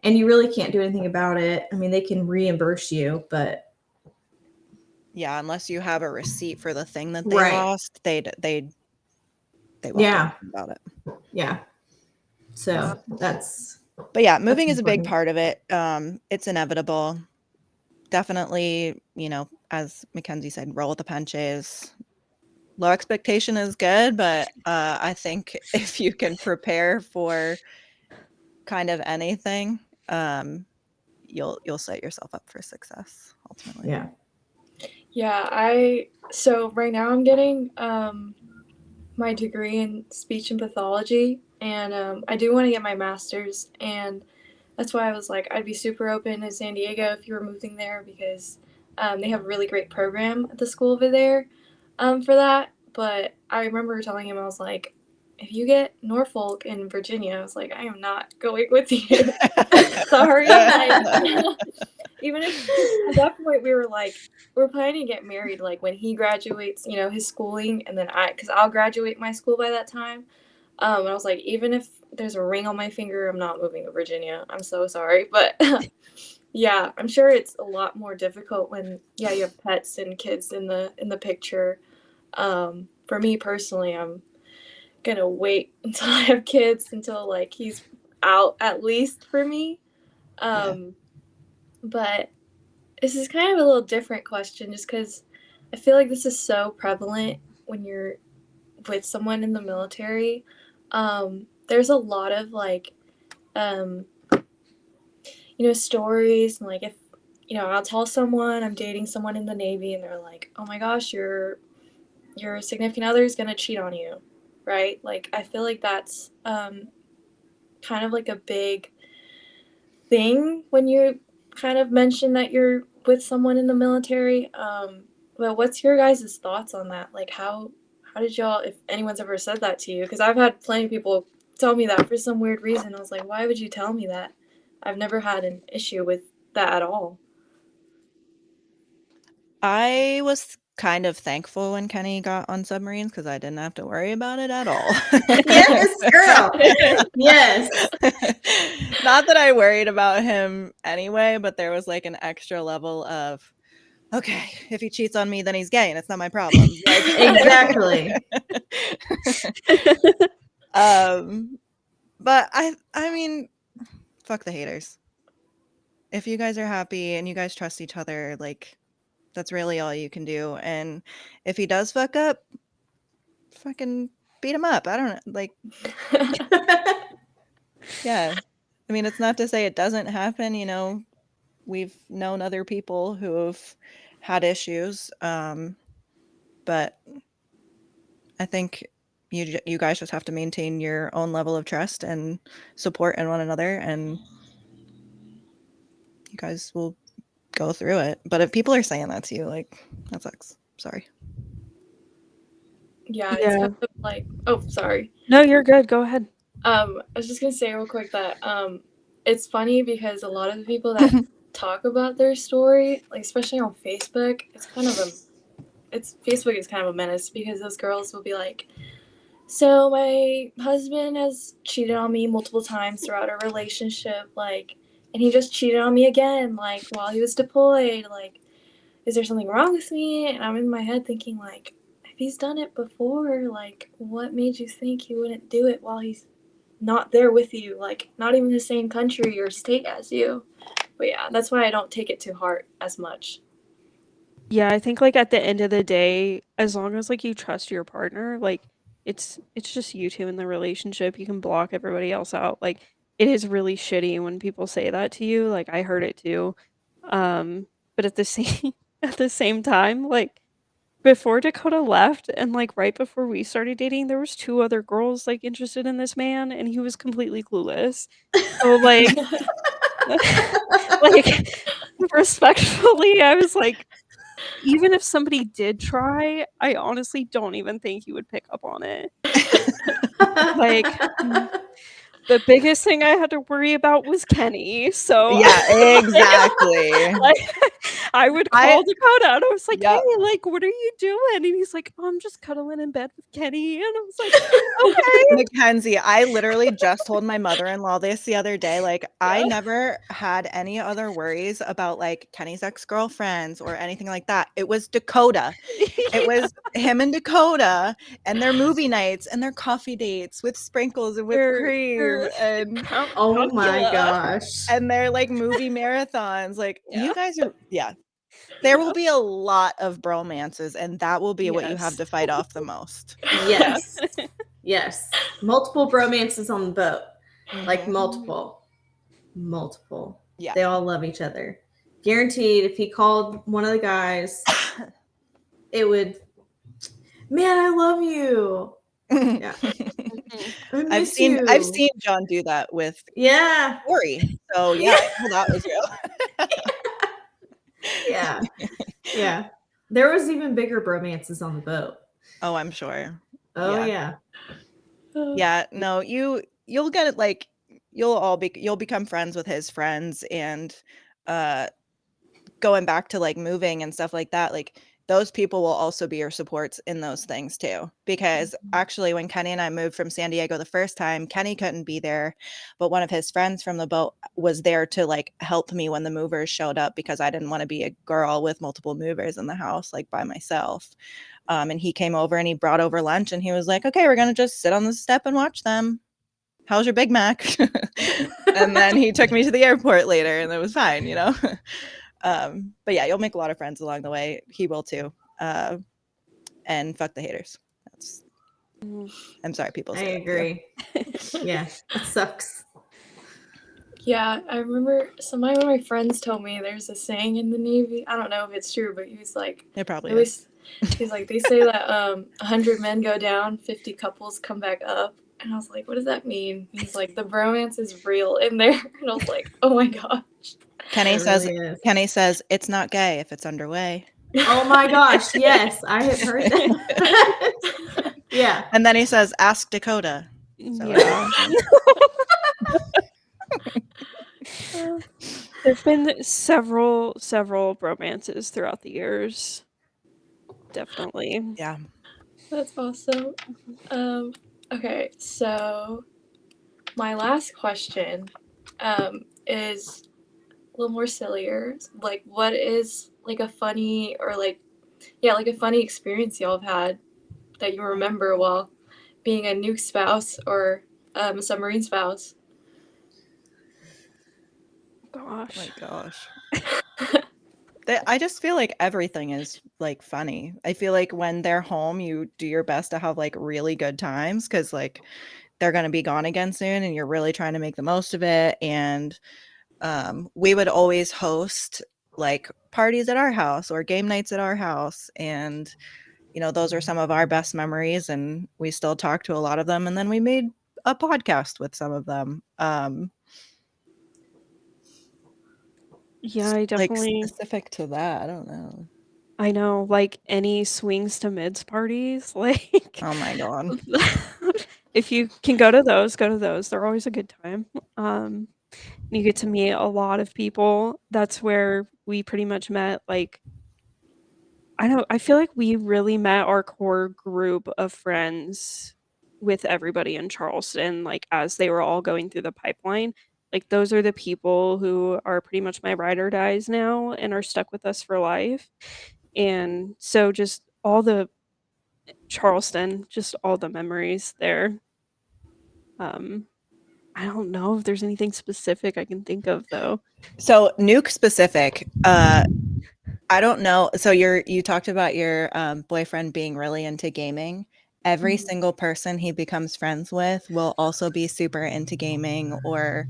and you really can't do anything about it. I mean, they can reimburse you, but yeah, unless you have a receipt for the thing that they Right. lost, they won't do Yeah. anything about it. Yeah. So that's. But yeah, moving that's is a big important. part of it. It's inevitable. Definitely, as Mackenzie said, roll with the punches. Low expectation is good, but I think if you can prepare for kind of anything, you'll set yourself up for success ultimately. Yeah. Yeah, so right now I'm getting my degree in speech and pathology, and I do want to get my master's, and that's why I was like, I'd be super open to San Diego if you were moving there, because they have a really great program at the school over there for that. But I remember telling him, I was like, if you get Norfolk in Virginia, I was like, I am not going with you. Sorry. Like, even if at that point we were like, we're planning to get married like when he graduates, his schooling, and then because I'll graduate my school by that time. And I was like, even if there's a ring on my finger, I'm not moving to Virginia. I'm so sorry. But yeah, I'm sure it's a lot more difficult when you have pets and kids in the picture. For me personally, I'm gonna wait until I have kids, until like he's out at least for me. But this is kind of a little different question, just because I feel like this is so prevalent when you're with someone in the military. There's a lot of like, stories, and like if, I'll tell someone I'm dating someone in the Navy, and they're like, oh my gosh, your significant other is gonna cheat on you, right? Like I feel like that's kind of like a big thing when you kind of mention that you're with someone in the military. But what's your guys' thoughts on that? Like how did y'all, if anyone's ever said that to you? Because I've had plenty of people tell me that for some weird reason. I was like, why would you tell me that? I've never had an issue with that at all. I was kind of thankful when Kenny got on submarines because I didn't have to worry about it at all. Yes, girl. Yes. Not that I worried about him anyway, but there was like an extra level of, okay, if he cheats on me, then he's gay and it's not my problem. Like, Exactly. But I mean, fuck the haters. If you guys are happy and you guys trust each other, like that's really all you can do. And if he does fuck up, fucking beat him up. I don't know, like yeah. I mean, it's not to say it doesn't happen, we've known other people who have had issues, but I think you guys just have to maintain your own level of trust and support in one another, and you guys will go through it. But if people are saying that to you, like, that sucks. Sorry. Yeah, it's kind of like, oh, sorry. No, you're good. Go ahead. I was just gonna say real quick that it's funny because a lot of the people that talk about their story, like especially on Facebook, Facebook is kind of a menace, because those girls will be like, so my husband has cheated on me multiple times throughout our relationship, like, and he just cheated on me again, like while he was deployed, like, is there something wrong with me? And I'm in my head thinking, like, if he's done it before, like, what made you think he wouldn't do it while he's not there with you, like not even the same country or state as you? But yeah, that's why I don't take it to heart as much. Yeah, I think like at the end of the day, as long as like you trust your partner, like it's just you two in the relationship. You can block everybody else out. Like, it is really shitty when people say that to you. Like, I heard it too. But at the same at the same time, like, before Dakota left and, like, right before we started dating, there was 2 other girls, like, interested in this man, and he was completely clueless. So, like like, respectfully, I was like, even if somebody did try, I honestly don't even think you would pick up on it. Like, the biggest thing I had to worry about was Kenny, so Yeah, exactly. like, I would call Dakota, and I was like, "Hey, Yep. like, what are you doing?" And he's like, "Oh, I'm just cuddling in bed with Kenny," and I was like, "Okay." Mackenzie, I literally just told my mother-in-law this the other day. Like, I Yeah. never had any other worries about like Kenny's ex-girlfriends or anything like that. It was Dakota. It was him and Dakota and their movie nights and their coffee dates with sprinkles and whipped cream and Oh my Calcula. gosh. their like movie marathons. Like, Yeah. you guys are, there will be a lot of bromances, and that will be what you have Yes. to fight off the most. Yes. Yes. Multiple bromances on the boat. Like Mhm. multiple. Yeah. They all love each other. Guaranteed, if he called one of the guys, it would, man, I love you. Yeah. I I've miss seen you. John do that with Yeah. Corey. So yeah, I know that was real. Yeah. Yeah. There was even bigger bromances on the boat. Oh, I'm sure. Oh Yeah. yeah. Yeah, no, you'll get it, like, you'll become friends with his friends, and going back to like moving and stuff like that, like those people will also be your supports in those things too. Because actually, when Kenny and I moved from San Diego the first time, Kenny couldn't be there, but one of his friends from the boat was there to like help me when the movers showed up, because I didn't want to be a girl with multiple movers in the house like by myself. And he came over and he brought over lunch, and he was like, "Okay, we're gonna just sit on the step and watch them. How's your Big Mac?" And then he took me to the airport later, and it was fine, you know. But yeah, you'll make a lot of friends along the way. He will too. And fuck the haters. That's, I'm sorry, people I say that too. agree. Yeah, it sucks. Yeah, I remember one of my friends told me there's a saying in the Navy. I don't know if it's true, but he was like, It probably at is. least he's like, they say that 100 men go down, 50 couples come back up. And I was like, what does that mean? He's like, the bromance is real in there. And I was like, oh my gosh. Kenny It says really is. Kenny says it's not gay if it's underway. Oh my gosh, yes, I have heard that. Yeah. And then he says, ask Dakota. So, Yeah. There've been several bromances throughout the years. Definitely. yeah. That's awesome. Okay, so my last question is a little more sillier. Like, what is like a funny or like a funny experience y'all have had that you remember while being a nuke spouse or a submarine spouse? Gosh. Oh my gosh. I just feel like everything is like funny. I feel like when they're home, you do your best to have like really good times, because like they're going to be gone again soon and you're really trying to make the most of it. And we would always host like parties at our house or game nights at our house. And, you know, those are some of our best memories, and we still talk to a lot of them. And then we made a podcast with some of them. Yeah, I Like definitely specific to that, I don't know. I know, like, any swings to mids parties, like, Oh my God. if you can go to those, go to those. They're always a good time. You get to meet a lot of people. That's where we pretty much met, like, I feel like we really met our core group of friends with everybody in Charleston, like, as they were all going through the pipeline. Like, those are the people who are pretty much my ride or dies now and are stuck with us for life. And so just all the Charleston, just all the memories there. I don't know if there's anything specific I can think of though. So nuke specific, I don't know. So you talked about your boyfriend being really into gaming, every Mhm. single person he becomes friends with will also be super into gaming, or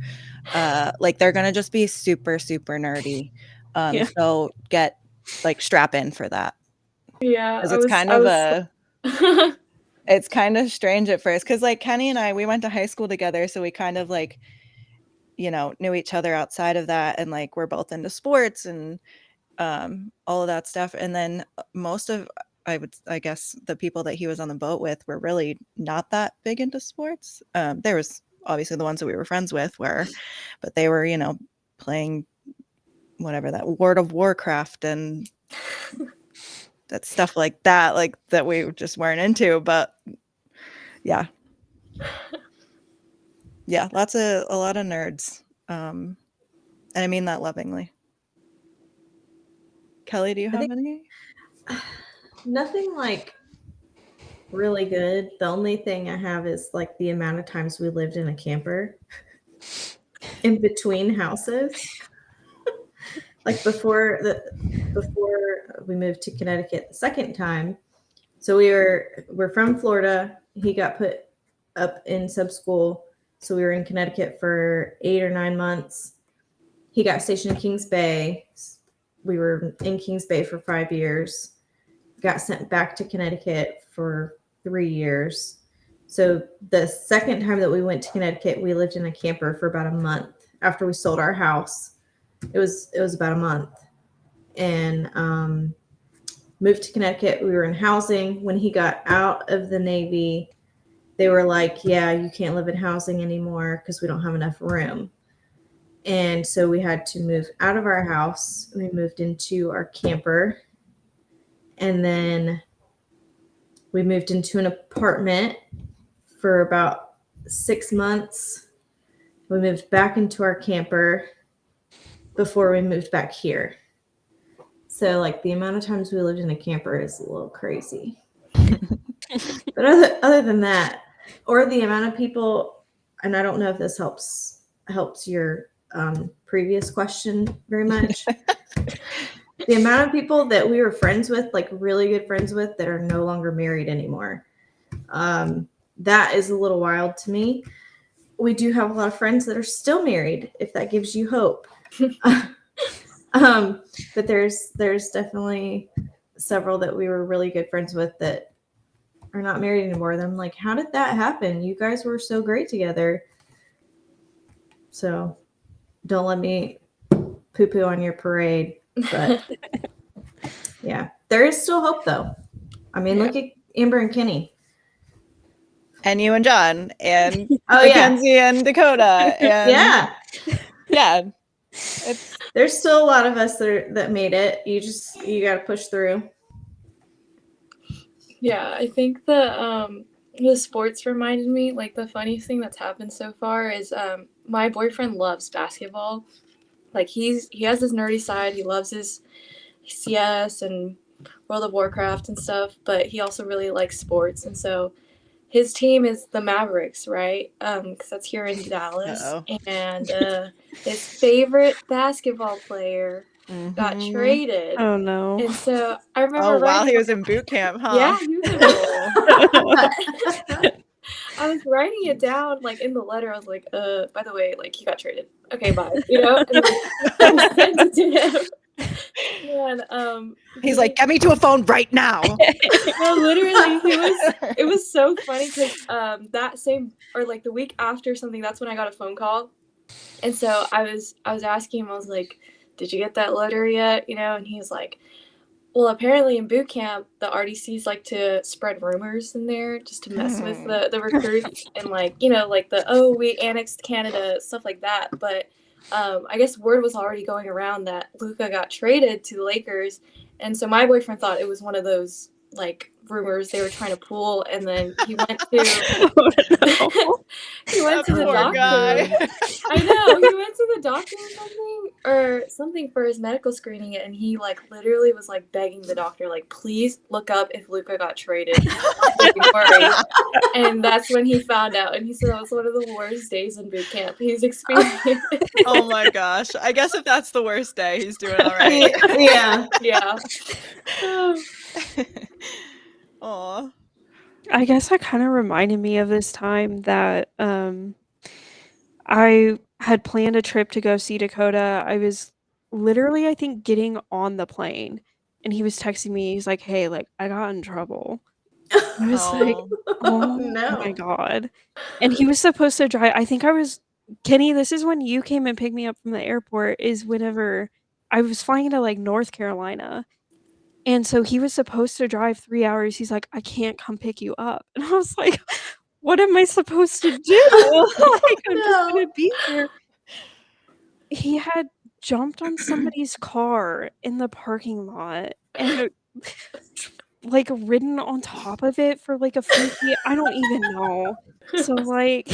like they're gonna just be super, super nerdy. Yeah. So strap in for that. Yeah, Because I it's was kind I of was it's kind of strange at first. Because like Kenny and I, we went to high school together, so we kind of like, knew each other outside of that, and like we're both into sports and all of that stuff. And then most of I guess the people that he was on the boat with were really not that big into sports. There was obviously the ones that we were friends with but they were, playing whatever, that World of Warcraft and that stuff like that we just weren't into. But yeah, a lot of nerds. And I mean that lovingly. Kelly, do you I have think any? nothing like really good. The only thing I have is like the amount of times we lived in a camper in between houses. Like before we moved to Connecticut the second time. So we're from Florida. He got put up in sub school. So we were in Connecticut for 8 or 9 months. He got stationed in Kings Bay. We were in Kings Bay for 5 years. Got sent back to Connecticut for 3 years. So the second time that we went to Connecticut, we lived in a camper for about a month after we sold our house. It was about a month, and moved to Connecticut. We were in housing. When he got out of the Navy, they were like, yeah, you can't live in housing anymore because we don't have enough room. And so we had to move out of our house. We moved into our camper. And then we moved into an apartment for about 6 months. We moved back into our camper before we moved back here. So like the amount of times we lived in a camper is a little crazy. But other than that, or the amount of people, and I don't know if this helps your previous question very much. The amount of people that we were friends with, like really good friends with, that are no longer married anymore. That is a little wild to me. We do have a lot of friends that are still married, if that gives you hope. But there's definitely several that we were really good friends with that are not married anymore. And I'm like, how did that happen? You guys were so great together. So don't let me poo-poo on your parade. But yeah, there is still hope though. I mean, look at Amber and Kenny. And you and John and Mackenzie and Dakota. And yeah. There's still a lot of us that made it. You got to push through. Yeah, I think the sports reminded me, like the funniest thing that's happened so far is my boyfriend loves basketball. Like he has this nerdy side. He loves his CS and World of Warcraft and stuff, but he also really likes sports. And so his team is the Mavericks, right? Because that's here in Dallas. Uh-oh. And his favorite basketball player got traded. Oh no. And so I remember while he was in boot camp, huh? Yeah, he was in boot camp. I was writing it down, like in the letter. I was like, by the way, like he got traded. Okay, bye. And then I sent it to him. And he's like, get me to a phone right now. No, literally, it was so funny because that same, or like the week after something, that's when I got a phone call. And so I was asking him, I was like, did you get that letter yet? And he was like, well, apparently in boot camp, the RDCs like to spread rumors in there just to mess with the recruits and like we annexed Canada, stuff like that. But I guess word was already going around that Luka got traded to the Lakers. And so my boyfriend thought it was one of those like rumors they were trying to pull. And then he went to the doctor. Guy. I know, he went to the doctor or something for his medical screening, and he like literally was like begging the doctor, like, please look up if Luka got traded. And that's when he found out, and he said that was one of the worst days in boot camp he's experienced. Oh my gosh. I guess if that's the worst day, he's doing all right. Yeah. Yeah. Aw. I guess that kind of reminded me of this time that I had planned a trip to go see Dakota. I was literally, I think, getting on the plane, and he was texting me. He's like, "Hey, like, I got in trouble." I was like, Oh. "Oh my No. god." And he was supposed to drive. I think I was Kenny, this is when you came and picked me up from the airport, is whenever I was flying to, like, North Carolina, and so he was supposed to drive 3 hours. He's like, "I can't come pick you up." And I was like, "What am I supposed to do?" Like, I'm just No. gonna be here. He had jumped on somebody's car in the parking lot and, like, ridden on top of it for, like, a few feet. I don't even know. So, like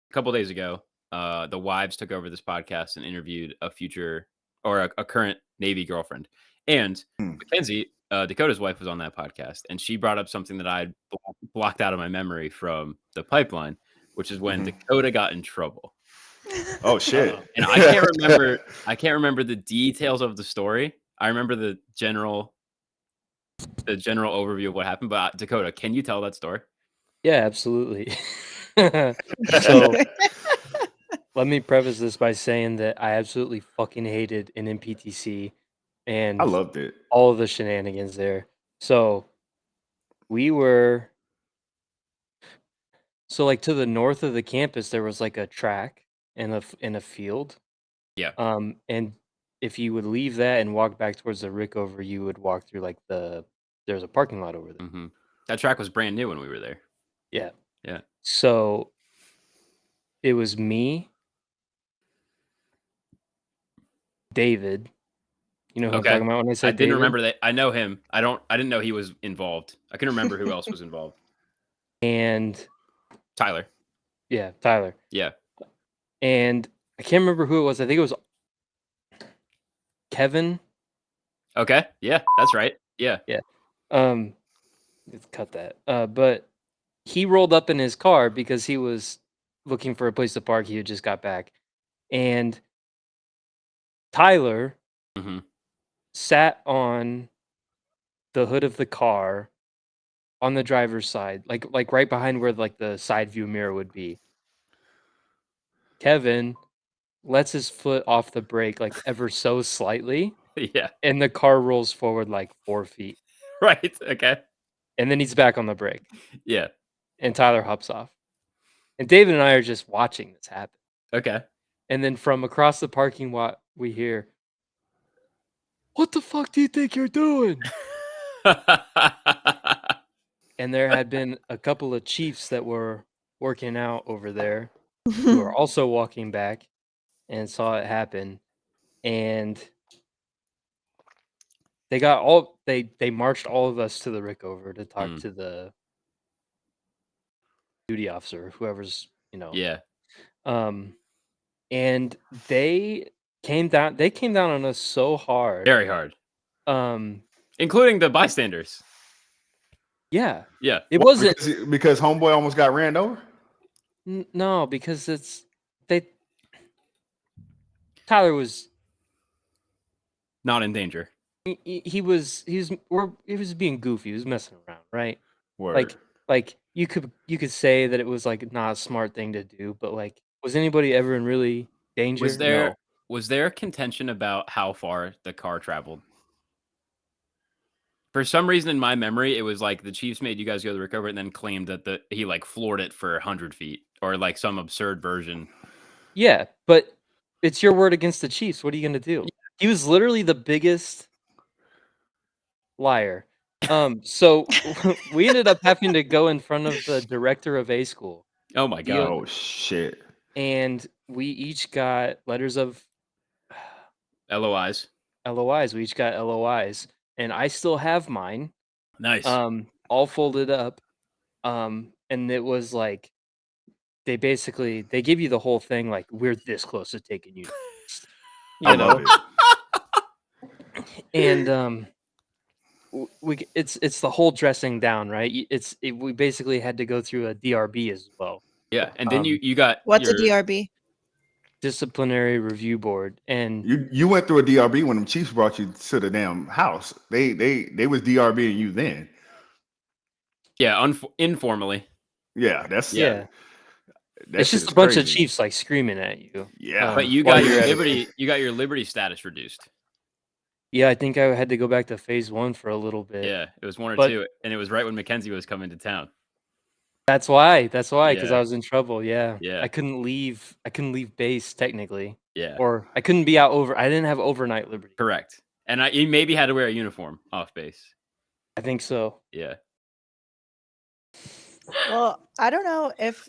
A couple days ago, the wives took over this podcast and interviewed a future or a current Navy girlfriend. And Mackenzie, Dakota's wife, was on that podcast, and she brought up something that I blocked out of my memory from the pipeline, which is when Dakota got in trouble. Oh shit! And I can't remember the details of the story. I remember the general overview of what happened. But Dakota, can you tell that story? Yeah, absolutely. So let me preface this by saying that I absolutely fucking hated an NPTC and I loved it. all of the shenanigans there. So we were like to the north of the campus there was like a track and a field. Yeah. And if you would leave that and walk back towards the Rickover, you would walk through like there's a parking lot over there. Mm-hmm. That track was brand new when we were there. Yeah. Yeah. So it was me, David. You know who I'm talking about when I say I didn't David? remember that. I know him. I didn't know he was involved. I can remember who else was involved. And Tyler. Yeah, Tyler. Yeah. And I can't remember who it was. I think it was Kevin. Okay. Yeah, that's right. Yeah. Yeah. Let's cut that. But he rolled up in his car because he was looking for a place to park. He had just got back. And Tyler sat on the hood of the car on the driver's side, like right behind where like the side view mirror would be. Kevin lets his foot off the brake like ever so slightly. Yeah. And the car rolls forward like 4 feet. Right. Okay. And then he's back on the brake. Yeah. And Tyler hops off. And David and I are just watching this happen. Okay. And then from across the parking lot, we hear, "What the fuck do you think you're doing?" And there had been a couple of chiefs that were working out over there who were also walking back and saw it happen. And they got they marched all of us to the Rickover to talk to the duty officer, whoever's, Yeah. And they came down on us so hard. Very hard. Including the bystanders. Yeah. Yeah. It wasn't because homeboy almost got ran over? No, because Tyler was not in danger. He was being goofy. He was messing around, right? Word. Like you could say that it was like not a smart thing to do, but like, was anybody ever in really danger? Was there contention about how far the car traveled? For some reason in my memory, it was like the Chiefs made you guys go to the Rickover and then claimed that he like floored it for 100 feet or like some absurd version. Yeah, but it's your word against the Chiefs. What are you going to do? He was literally the biggest liar. So we ended up having to go in front of the director of A school. Oh my God. Oh shit. And we each got letters of LOIs. We each got LOIs, and I still have mine. Nice. All folded up. And it was like they give you the whole thing, like, we're this close to taking you. I love it. And it's the whole dressing down, right? We basically had to go through a DRB as well. Yeah, and then you got what's a DRB? Disciplinary Review Board. And you went through a DRB when the Chiefs brought you to the damn house. They was DRBing you then. Yeah, informally. Yeah, that's Yeah. That It's shit just is a bunch of crazy. chiefs like screaming at you. Yeah. But you while got you're your at a- liberty. You got your liberty status reduced. Yeah, I think I had to go back to phase 1 for a little bit. Yeah, it was 1 or But 2, and it was right when Mackenzie was coming to town. That's why, because Yeah. I was in trouble. Yeah. Yeah. I couldn't leave base technically, Yeah, or I couldn't be out I didn't have overnight liberty. correct. And you maybe had to wear a uniform off base. I think so. Yeah. Well, I don't know if,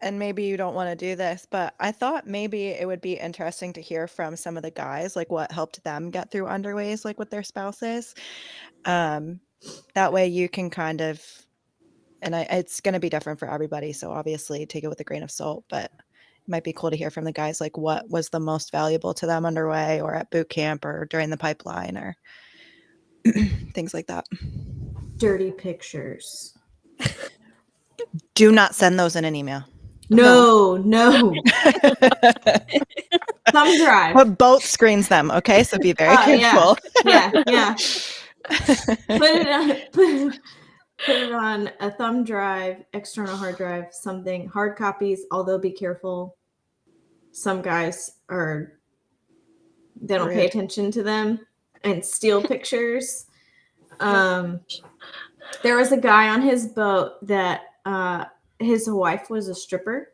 and maybe you don't want to do this, but I thought maybe it would be interesting to hear from some of the guys, like what helped them get through underways, like with their spouses. That way you can kind of, and it's going to be different for everybody, so obviously take it with a grain of salt, but it might be cool to hear from the guys, like what was the most valuable to them underway or at boot camp or during the pipeline or things like that. Dirty pictures. Do not send those in an email. No. Thumb drive. But both screens them, okay? So be very careful. Yeah. Put it on a thumb drive, external hard drive, something. Hard copies, although be careful. Some guys they don't pay Rude. attention to them and steal pictures. There was a guy on his boat that his wife was a stripper,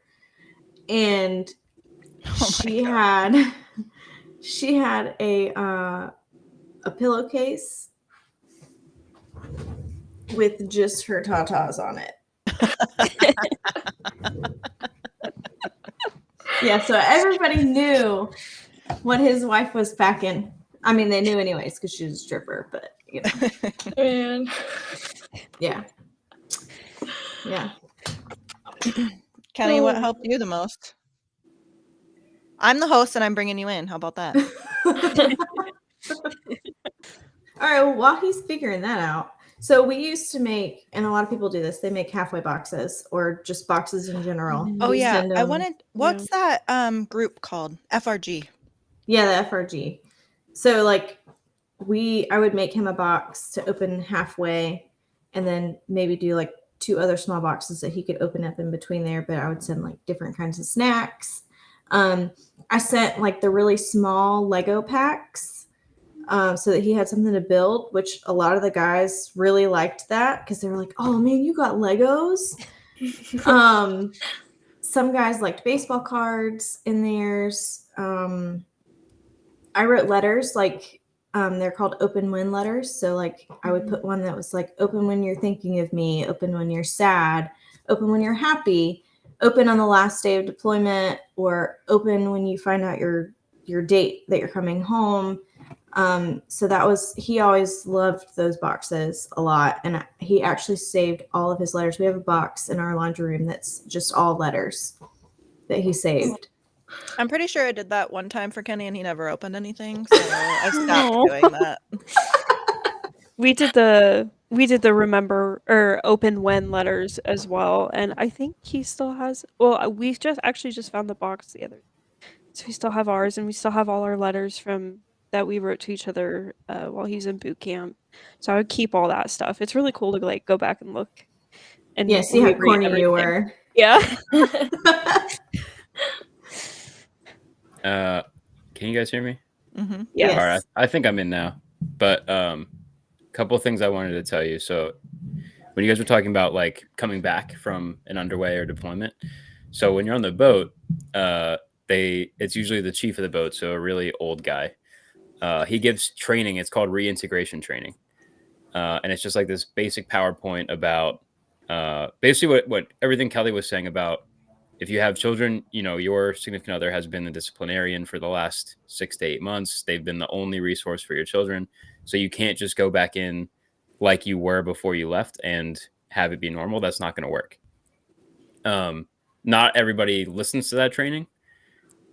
and she had a pillowcase with just her tatas on it. Yeah, so everybody knew what his wife was packing. I mean, they knew anyways because she was a stripper, but you know. Man. Yeah. Kenny, what helped you the most? I'm the host and I'm bringing you in. How about that? All right, well, while he's figuring that out, so we used to make, and a lot of people do this, they make halfway boxes or just boxes in general. Oh, We yeah. send I them- wanted, what's that group called? FRG. Yeah, the FRG. So like I would make him a box to open halfway and then maybe do like 2 other small boxes that he could open up in between there, but I would send like different kinds of snacks. I sent like the really small Lego packs so that he had something to build, which a lot of the guys really liked that because they were like, oh man, you got Legos. Some guys liked baseball cards in theirs. I wrote letters like they're called open when letters. So like I would put one that was like open when you're thinking of me, open when you're sad, open when you're happy, open on the last day of deployment, or open when you find out your date that you're coming home. So he always loved those boxes a lot. And he actually saved all of his letters. We have a box in our laundry room that's just all letters that he saved. I'm pretty sure I did that one time for Kenny and he never opened anything. So I stopped doing that. We did the remember or open when letters as well, and I think he still has. Well, we just found the box the other day, so we still have ours, and we still have all our letters from that we wrote to each other while he's in boot camp. So I would keep all that stuff. It's really cool to like go back and look and see how reread corny everything. you were. Yeah. Can you guys hear me? Mm-hmm. Yes. All right. I think I'm in now. But couple of things I wanted to tell you. So when you guys were talking about like coming back from an underway or deployment, so when you're on the boat, it's usually the chief of the boat, so a really old guy. He gives training. It's called reintegration training, and it's just like this basic PowerPoint about basically what everything Kelly was saying about if you have children, you know, your significant other has been the disciplinarian for the last 6 to 8 months. They've been the only resource for your children. So you can't just go back in like you were before you left and have it be normal. That's not going to work. Not everybody listens to that training,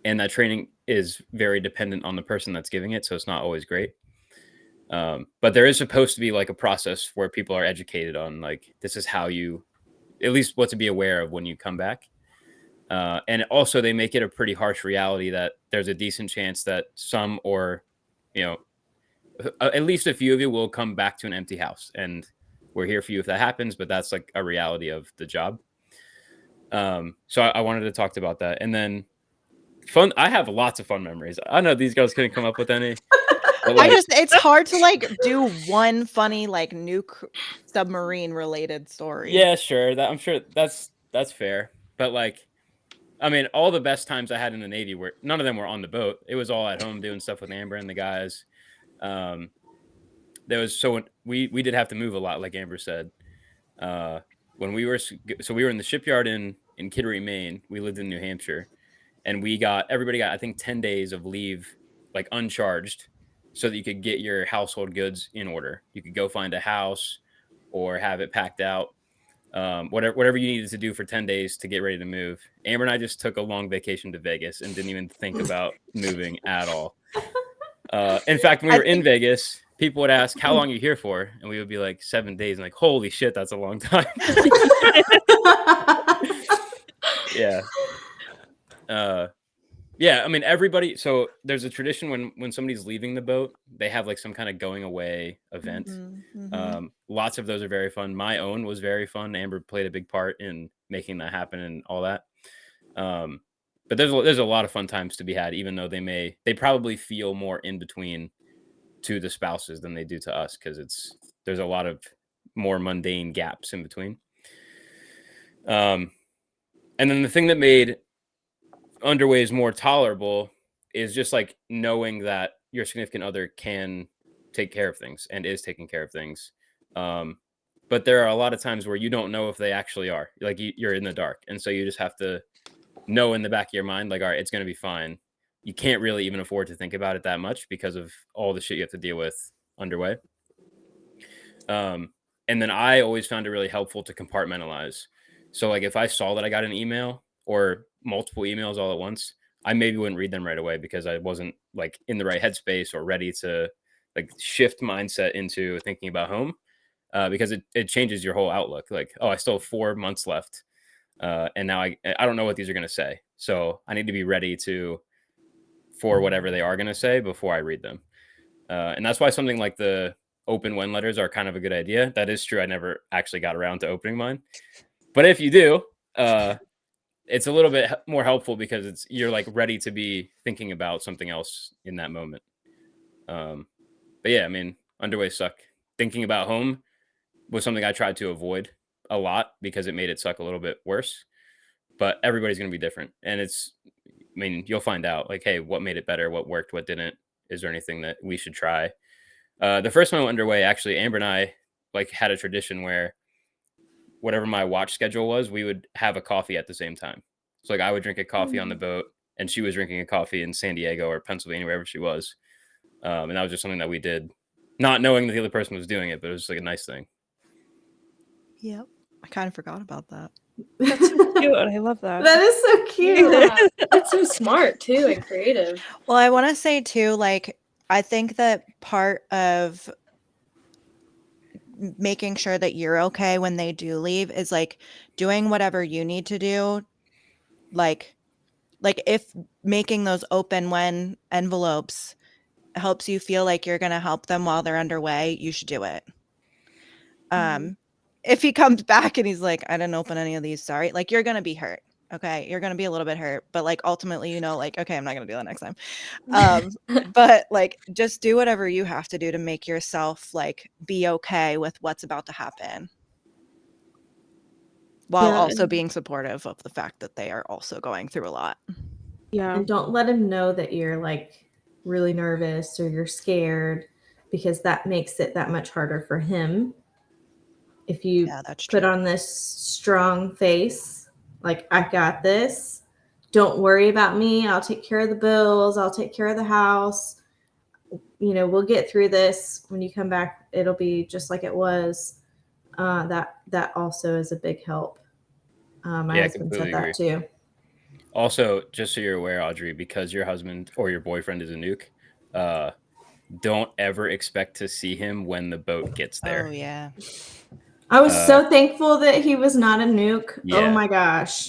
and that training is very dependent on the person that's giving it. So it's not always great. But there is supposed to be like a process where people are educated on like, this is how you, at least what to be aware of when you come back. And also they make it a pretty harsh reality that there's a decent chance that some, or, you know, at least a few of you will come back to an empty house and we're here for you if that happens, but that's like a reality of the job. So I wanted to talk about that. And then fun, I have lots of fun memories. I know these girls couldn't come up with any. But like, it's hard to like do one funny like nuke submarine related story. yeah, sure. That I'm sure that's fair. But like, I mean, all the best times I had in the Navy were none of them were on the boat. It was all at home doing stuff with Amber and the guys. There was we did have to move a lot, like Amber said. When we were in the shipyard in Kittery, Maine. We lived in New Hampshire, and everybody got I think 10 days of leave, like uncharged, so that you could get your household goods in order. You could go find a house or have it packed out. Whatever you needed to do for 10 days to get ready to move. Amber and I just took a long vacation to Vegas and didn't even think about moving at all. In fact, when we were in Vegas, people would ask, how long are you here for? And we would be like 7 days. And like, holy shit, that's a long time. Yeah. Yeah, I mean, everybody. So there's a tradition when somebody's leaving the boat, they have like some kind of going away event. Lots of those are very fun. My own was very fun. Amber played a big part in making that happen and all that. But there's a lot of fun times to be had, even though they probably feel more in between to the spouses than they do to us, because there's a lot of more mundane gaps in between. And then the thing that made underways more tolerable is just like knowing that your significant other can take care of things and is taking care of things. But there are a lot of times where you don't know if they actually are, like you're in the dark. And so you just have to know in the back of your mind, like, all right, it's going to be fine. You can't really even afford to think about it that much because of all the shit you have to deal with underway. And then I always found it really helpful to compartmentalize. So like if I saw that I got an email or multiple emails all at once, I maybe wouldn't read them right away because I wasn't like in the right headspace or ready to like shift mindset into thinking about home, because it changes your whole outlook. Like, oh, I still have 4 months left. And now I don't know what these are going to say. So I need to be ready for whatever they are going to say before I read them. And that's why something like the open when letters are kind of a good idea. That is true. I never actually got around to opening mine. But if you do, it's a little bit more helpful because you're like ready to be thinking about something else in that moment. But yeah, I mean, underways suck. Thinking about home was something I tried to avoid a lot because it made it suck a little bit worse. But everybody's going to be different. And you'll find out like, hey, what made it better? What worked? What didn't? Is there anything that we should try? The first one underway, actually, Amber and I like had a tradition where whatever my watch schedule was, we would have a coffee at the same time. So like I would drink a coffee on the boat and she was drinking a coffee in San Diego or Pennsylvania, wherever she was. And that was just something that we did, not knowing that the other person was doing it, but it was just like a nice thing. Yep. I kind of forgot about that. That's so cute. I love that. That is so cute. Yeah, that's so smart too and creative. Well, I want to say too, like, I think that part of making sure that you're okay when they do leave is like doing whatever you need to do. Like if making those open when envelopes helps you feel like you're going to help them while they're underway, you should do it. If he comes back and he's like, I didn't open any of these, sorry, like you're going to be hurt. Okay. You're going to be a little bit hurt, but like ultimately, like, okay, I'm not going to do that next time. But like, just do whatever you have to do to make yourself like be okay with what's about to happen. While also being supportive of the fact that they are also going through a lot. Yeah. And don't let him know that you're like really nervous or you're scared, because that makes it that much harder for him. If you put on this strong face, like, I got this, don't worry about me, I'll take care of the bills, I'll take care of the house, we'll get through this. When you come back, it'll be just like it was. That also is a big help. My husband said that too. Also, just so you're aware, Audrey, because your husband or your boyfriend is a nuke, don't ever expect to see him when the boat gets there. Oh, yeah. I was so thankful that he was not a nuke. Yeah. Oh, my gosh.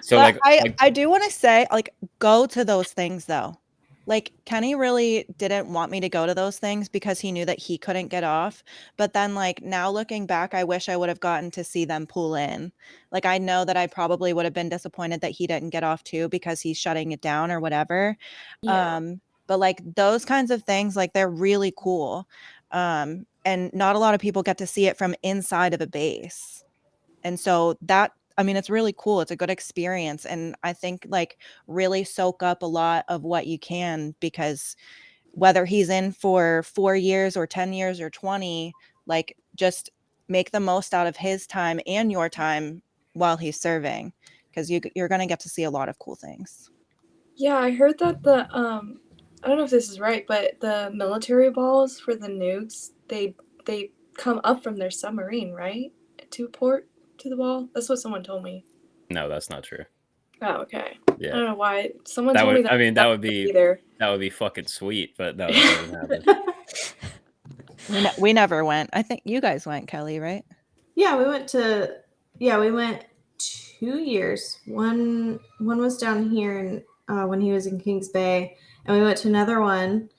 So I do want to say, like, go to those things, though. like Kenny really didn't want me to go to those things because he knew that he couldn't get off. But then like now looking back, I wish I would have gotten to see them pull in. Like I know that I probably would have been disappointed that he didn't get off too because he's shutting it down or whatever. Yeah. But like those kinds of things, like they're really cool. And not a lot of people get to see it from inside of a base. And so that, I mean, it's really cool. It's a good experience. And I think like really soak up a lot of what you can, because whether he's in for 4 years or 10 years or 20, like just make the most out of his time and your time while he's serving, because you're going to get to see a lot of cool things. Yeah, I heard that the I don't know if this is right, but the military balls for the nukes, they come up from their submarine, right? To port to the ball. That's what someone told me. No, that's not true. Oh, okay. Yeah. I don't know why. Someone That told me would, that. I mean, that would be either. that would be fucking sweet, but no, that doesn't happen. We never went. I think you guys went, Kelly, right? Yeah, we went 2 years. One was down here when he was in Kings Bay, and we went to another one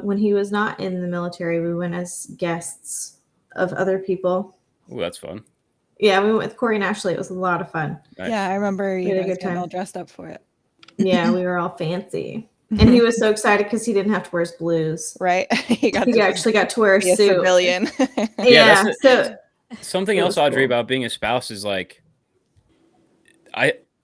when he was not in the military. We went as guests of other people. Ooh, that's fun. Yeah, we went with Corey and Ashley. It was a lot of fun. Nice. Yeah, I remember you We had a guys good getting time. all dressed up for it. Yeah, we were all fancy. And he was so excited because he didn't have to wear his blues. Right? He actually got to wear a be a suit. civilian. Yeah, that's so something it else, was Audrey, cool. about being a spouse is like,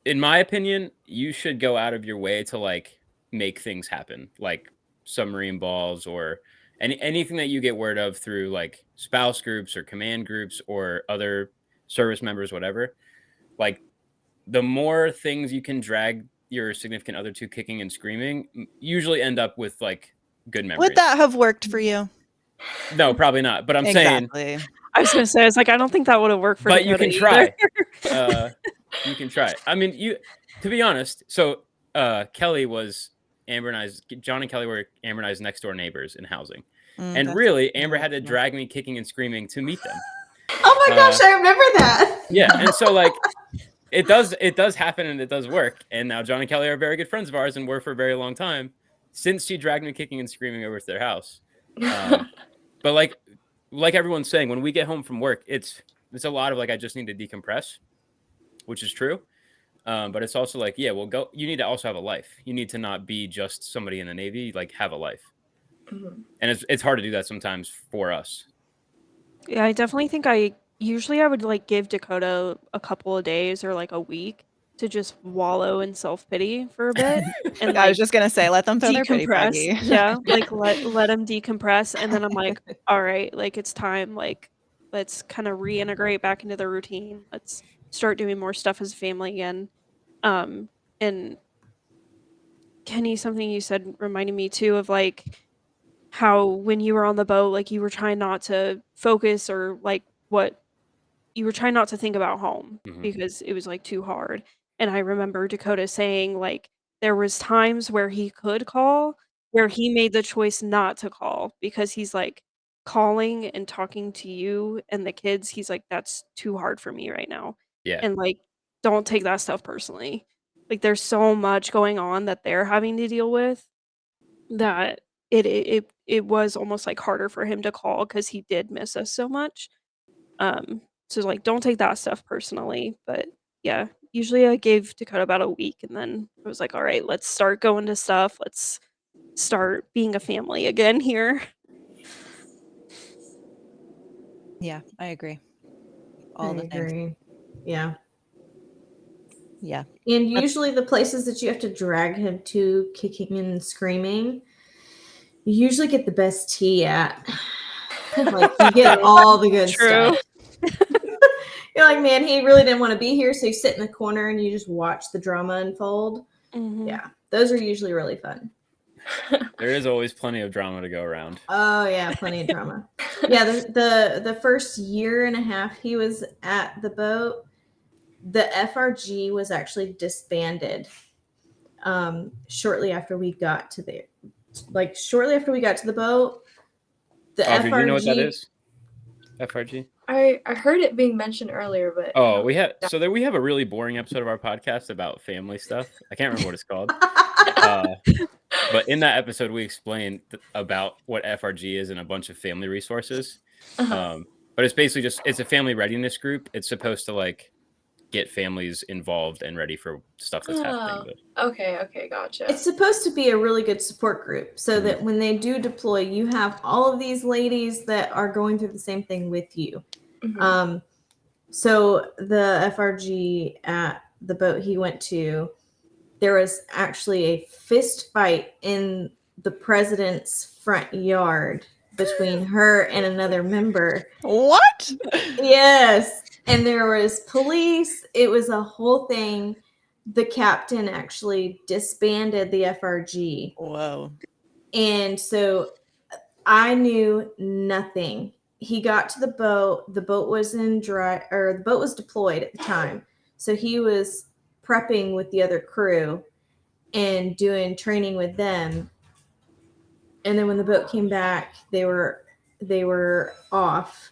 in my opinion, you should go out of your way to like make things happen, like submarine balls or anything that you get word of through like spouse groups or command groups or other service members, whatever. Like the more things you can drag your significant other to kicking and screaming usually end up with like good memories. Would that have worked for you? No, probably not. But I'm saying, I was gonna say, I was like, I don't think that would have worked for. but you Dakota can try. either. You can try. I mean, to be honest. So Kelly was Amber and I's. John and Kelly were Amber and I's next door neighbors in housing, and really, Amber had to drag me kicking and screaming to meet them. Oh my gosh, I remember that. Yeah, and so like. It does happen and it does work. And now John and Kelly are very good friends of ours and were for a very long time since she dragged me kicking and screaming over to their house. But like everyone's saying, when we get home from work, it's a lot of like, I just need to decompress, which is true. But it's also like, yeah, well, you need to also have a life. You need to not be just somebody in the Navy, like have a life. Mm-hmm. And it's hard to do that sometimes for us. Yeah, I definitely think I would like give Dakota a couple of days or like a week to just wallow in self-pity for a bit. And I was just gonna say, let them throw their pity decompress. party. Yeah, like let them decompress, and then I'm like, all right, like it's time, like let's kind of reintegrate back into the routine. Let's start doing more stuff as a family again. And Kenny, something you said reminded me too of like how when you were on the boat, like you were trying not to focus or like what you were trying not to think about home because it was like too hard. And I remember Dakota saying like there was times where he could call where he made the choice not to call because he's like calling and talking to you and the kids. He's like, that's too hard for me right now. Yeah. And like, don't take that stuff personally. Like there's so much going on that they're having to deal with that it was almost like harder for him to call because he did miss us so much. So like don't take that stuff personally. But yeah, usually I gave Dakota about a week and then I was like, all right, let's start going to stuff. Let's start being a family again here. Yeah, I agree. I agree. Yeah. Yeah. And usually the places that you have to drag him to kicking and screaming, you usually get the best tea at. Like you get all the good stuff. You're like, man, he really didn't want to be here, so you sit in the corner and you just watch the drama unfold. Mm-hmm. Yeah, those are usually really fun. There is always plenty of drama to go around. Oh yeah, plenty of drama. Yeah, the first year and a half he was at the boat, the FRG was actually disbanded. Shortly after we got to the boat, the Audrey, FRG. do you know what that is? FRG. I heard it being mentioned earlier, but we have a really boring episode of our podcast about family stuff. I can't remember what it's called. But in that episode, we explained about what FRG is and a bunch of family resources. But it's basically it's a family readiness group. It's supposed to like get families involved and ready for stuff that's happening. But Okay, gotcha. It's supposed to be a really good support group so that when they do deploy, you have all of these ladies that are going through the same thing with you. So the FRG at the boat he went to, there was actually a fist fight in the president's front yard between her and another member. What? Yes. And there was police. It was a whole thing. The captain actually disbanded the FRG. Whoa. And so I knew nothing. He got to the boat. The boat was the boat was deployed at the time. So he was prepping with the other crew and doing training with them. And then when the boat came back, they were off,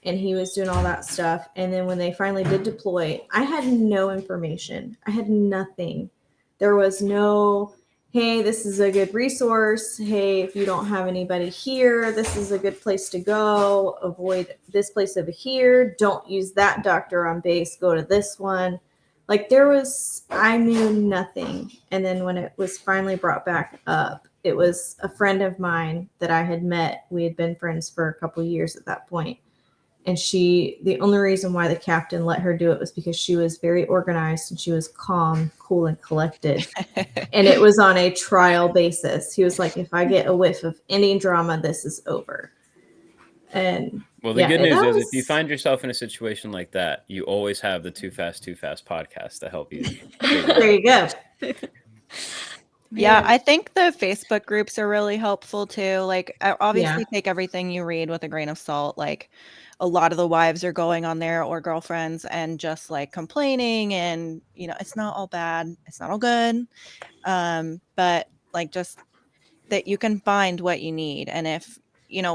and he was doing all that stuff. And then when they finally did deploy, I had no information. I had nothing. There was no, hey, this is a good resource. Hey, if you don't have anybody here, this is a good place to go. Avoid this place over here. Don't use that doctor on base. Go to this one. Like I knew nothing. And then when it was finally brought back up, it was a friend of mine that I had met. We had been friends for a couple of years at that point. And the only reason why the captain let her do it was because she was very organized and she was calm, cool, and collected. And it was on a trial basis. He was like, if I get a whiff of any drama, this is over. And well, the good news is if you find yourself in a situation like that, you always have the Too Fast podcast to help you. There you go. Yeah, I think the Facebook groups are really helpful too. Like, obviously, take everything you read with a grain of salt. Like, a lot of the wives are going on there or girlfriends and just like complaining, and it's not all bad, it's not all good, but like just that you can find what you need. And if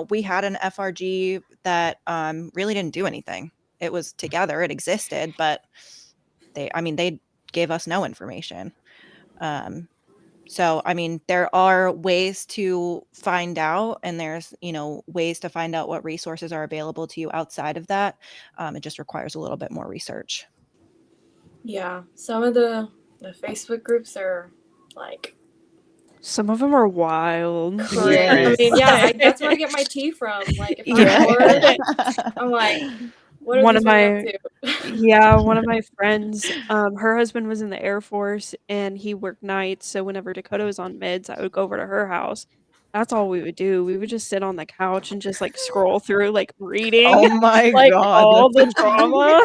we had an FRG that really didn't do anything, it was together, it existed, but they gave us no information. So, there are ways to find out, and there's, ways to find out what resources are available to you outside of that. It just requires a little bit more research. Yeah, some of the Facebook groups are like... Some of them are wild. Crazy. That's where I get my tea from. Like, if I'm bored, I'm like, what are these women up to? One of my friends, her husband was in the Air Force and he worked nights. So whenever Dakota was on mids, I would go over to her house. That's all we would do. We would just sit on the couch and just like scroll through, like reading. Oh my like, God. all the drama.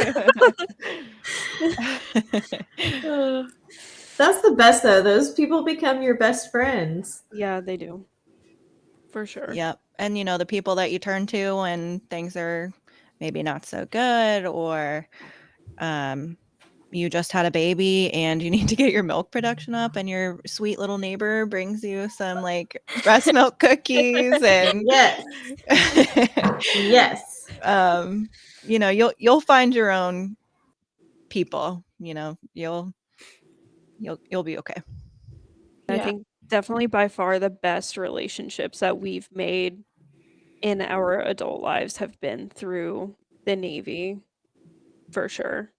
That's the best though. Those people become your best friends. Yeah, they do. For sure. Yep. And the people that you turn to when things are maybe not so good, or you just had a baby and you need to get your milk production up, and your sweet little neighbor brings you some like breast milk cookies and yes. You'll find your own people. You'll be okay. I think definitely by far the best relationships that we've made in our adult lives have been through the Navy, for sure.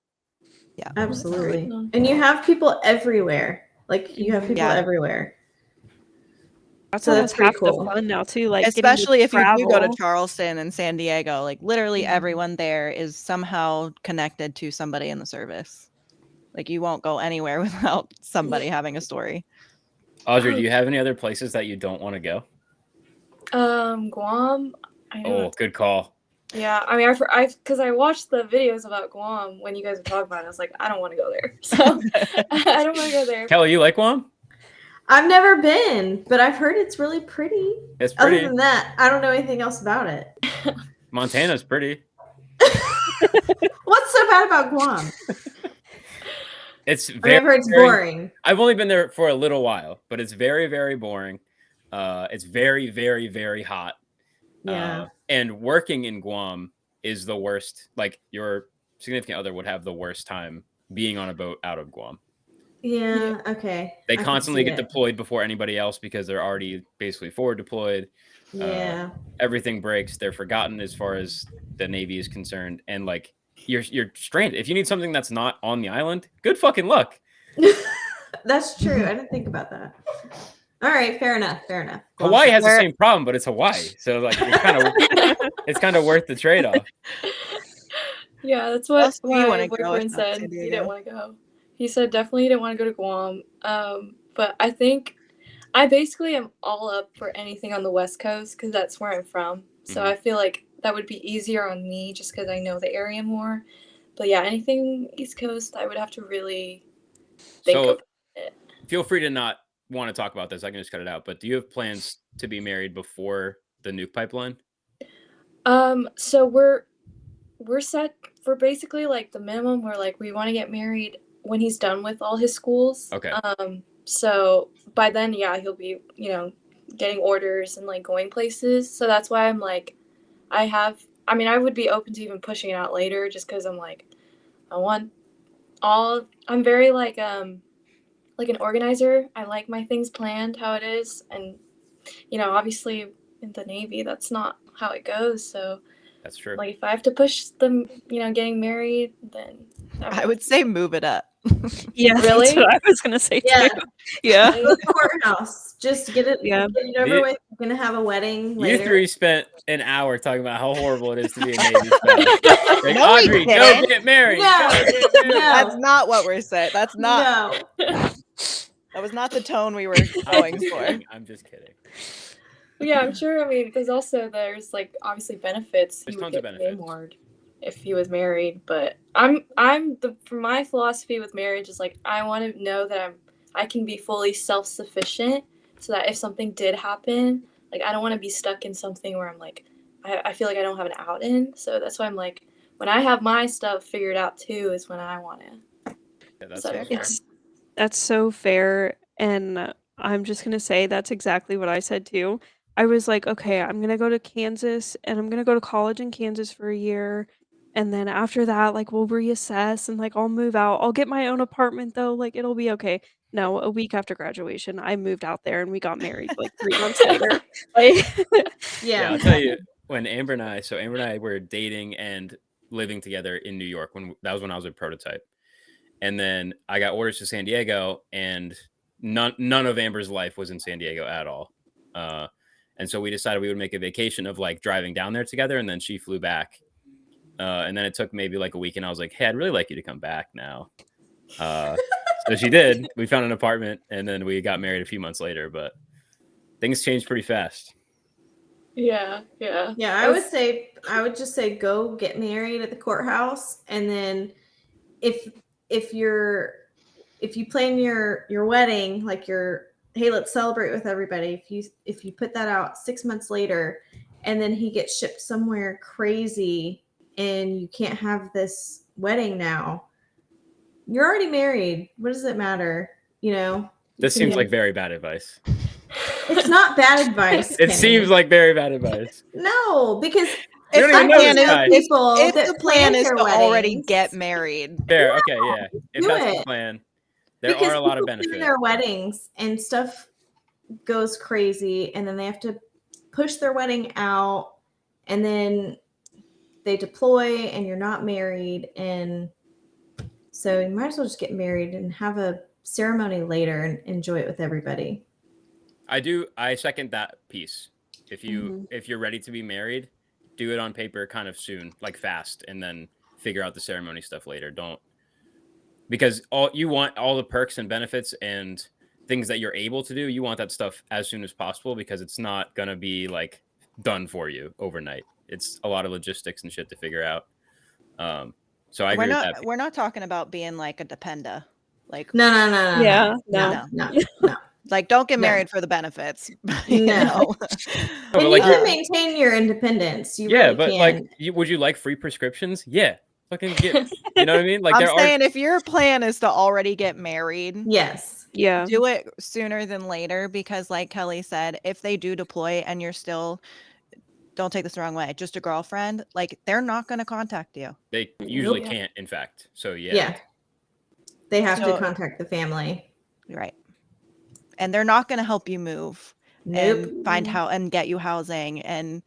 Yeah, absolutely. And you have people everywhere. Like, you have people everywhere. That's almost half the fun now too. Like, especially if you do go to Charleston and San Diego, like literally everyone there is somehow connected to somebody in the service. Like, you won't go anywhere without somebody having a story. Audrey, do you have any other places that you don't want to go? Guam. Good call. Yeah, because I watched the videos about Guam when you guys were talking about it. I was like, I don't want to go there. So I don't want to go there. Kelly, you like Guam? I've never been, but I've heard it's really pretty. It's pretty. Other than that, I don't know anything else about it. Montana's pretty. What's so bad about Guam? It's I've heard it's boring. I've only been there for a little while, but it's very, very boring. It's very, very, very hot. Yeah. And working in Guam is the worst. Like, your significant other would have the worst time being on a boat out of Guam. Yeah. Okay. They I can constantly see get it. deployed before anybody else because they're already basically forward deployed. Yeah. Everything breaks. They're forgotten as far as the Navy is concerned, and like you're stranded. If you need something that's not on the island, good fucking luck. That's true. I didn't think about that. All right. Fair enough. Fair enough. Hawaii has the same problem, but it's Hawaii, so like it's kind of worth the trade off. Yeah, that's Where what else do you my wanna go if boyfriend not said. San He Diego? didn't want to go. He said definitely he didn't want to go to Guam. But I think I basically am all up for anything on the West Coast because that's where I'm from. So I feel like that would be easier on me just because I know the area more. But yeah, anything East Coast, I would have to really think So about it. feel free to not want to talk about this. I can just cut it out. But do you have plans to be married before the nuke pipeline? So we're set for basically like the minimum. We're like we want to get married when he's done with all his schools. Okay. So by then, yeah, he'll be, getting orders and like going places. So that's why I'm like, I would be open to even pushing it out later just because I'm like, I'm very like an organizer. I like my things planned how it is. And, obviously in the Navy, that's not how it goes. So That's true. like if I have to push them, getting married, then I would say move it up. Yeah, Really? that's what I was gonna say Yeah. too. Yeah. Go to the courthouse. Just get it, Yeah. get it over with. You're gonna have a wedding later. You three spent an hour talking about how horrible it is to be a Navy spouse. Like, No, we Audrey, go didn't. get married. No. Go get married. No. That's not what we're saying. That's not. No. That was not the tone we were going for. I'm just kidding. Yeah, I'm sure. I mean, because also there's like obviously benefits. There's He would tons of get benefits. more if he was married. But for my philosophy with marriage is like I want to know that I can be fully self-sufficient, so that if something did happen, like I don't want to be stuck in something where I'm like I feel like I don't have an out in. So that's why I'm like when I have my stuff figured out too is when I want to. Yeah, that's So, fair. That's so fair. And I'm just going to say that's exactly what I said too. I was like, okay, I'm going to go to Kansas and I'm going to go to college in Kansas for a year. And then after that, like, we'll reassess and like, I'll move out. I'll get my own apartment though. Like, it'll be okay. No, a week after graduation, I moved out there and we got married like 3 months later. Like, Yeah, Yeah. I'll tell you, when Amber and I were dating and living together in New York that was when I was a prototype. And then I got orders to San Diego, and none of Amber's life was in San Diego at all. And so we decided we would make a vacation of like driving down there together, and then she flew back. And then it took maybe like a week, and I was like, hey, I'd really like you to come back now. So she did. We found an apartment, and then we got married a few months later, but things changed pretty fast. yeah. Yeah, I would just say go get married at the courthouse, and then if you plan your wedding like hey, let's celebrate with everybody. If you put that out 6 months later, and then he gets shipped somewhere crazy, and you can't have this wedding now, you're already married. What does it matter? This seems like very bad advice. It's not bad advice. It Kenny. seems like very bad advice. No, because You don't even know this guy. people If that the plan is their to already weddings. get married, Fair. Okay, yeah. If Do that's the it. plan, there Because are a lot of people plan benefits. their weddings and stuff goes crazy, and then they have to push their wedding out, and then they deploy, and you're not married, and so you might as well just get married and have a ceremony later and enjoy it with everybody. I second that piece. If you're ready to be married, do it on paper kind of soon, like fast, and then figure out the ceremony stuff later. Don't, because you want all the perks and benefits and things that you're able to do. You want that stuff as soon as possible, because it's not going to be like done for you overnight. It's a lot of logistics and shit to figure out. So I agree with that. we're not talking about being like a dependa. Like No. Yeah, No. like don't get No. married for the benefits. No. And like, you can maintain your independence. You really but can. like, would you like free prescriptions? Yeah, fucking get. You know what I mean? Like, I'm saying if your plan is to already get married, Yes. yeah. do it sooner than later, because like Kelly said, if they do deploy and you're still, don't take this the wrong way, just a girlfriend, like they're not going to contact you. They usually can't, in fact. So Yeah. They have to So- contact the family. Right. And they're not going to help you move Nope. and find how and get you housing. And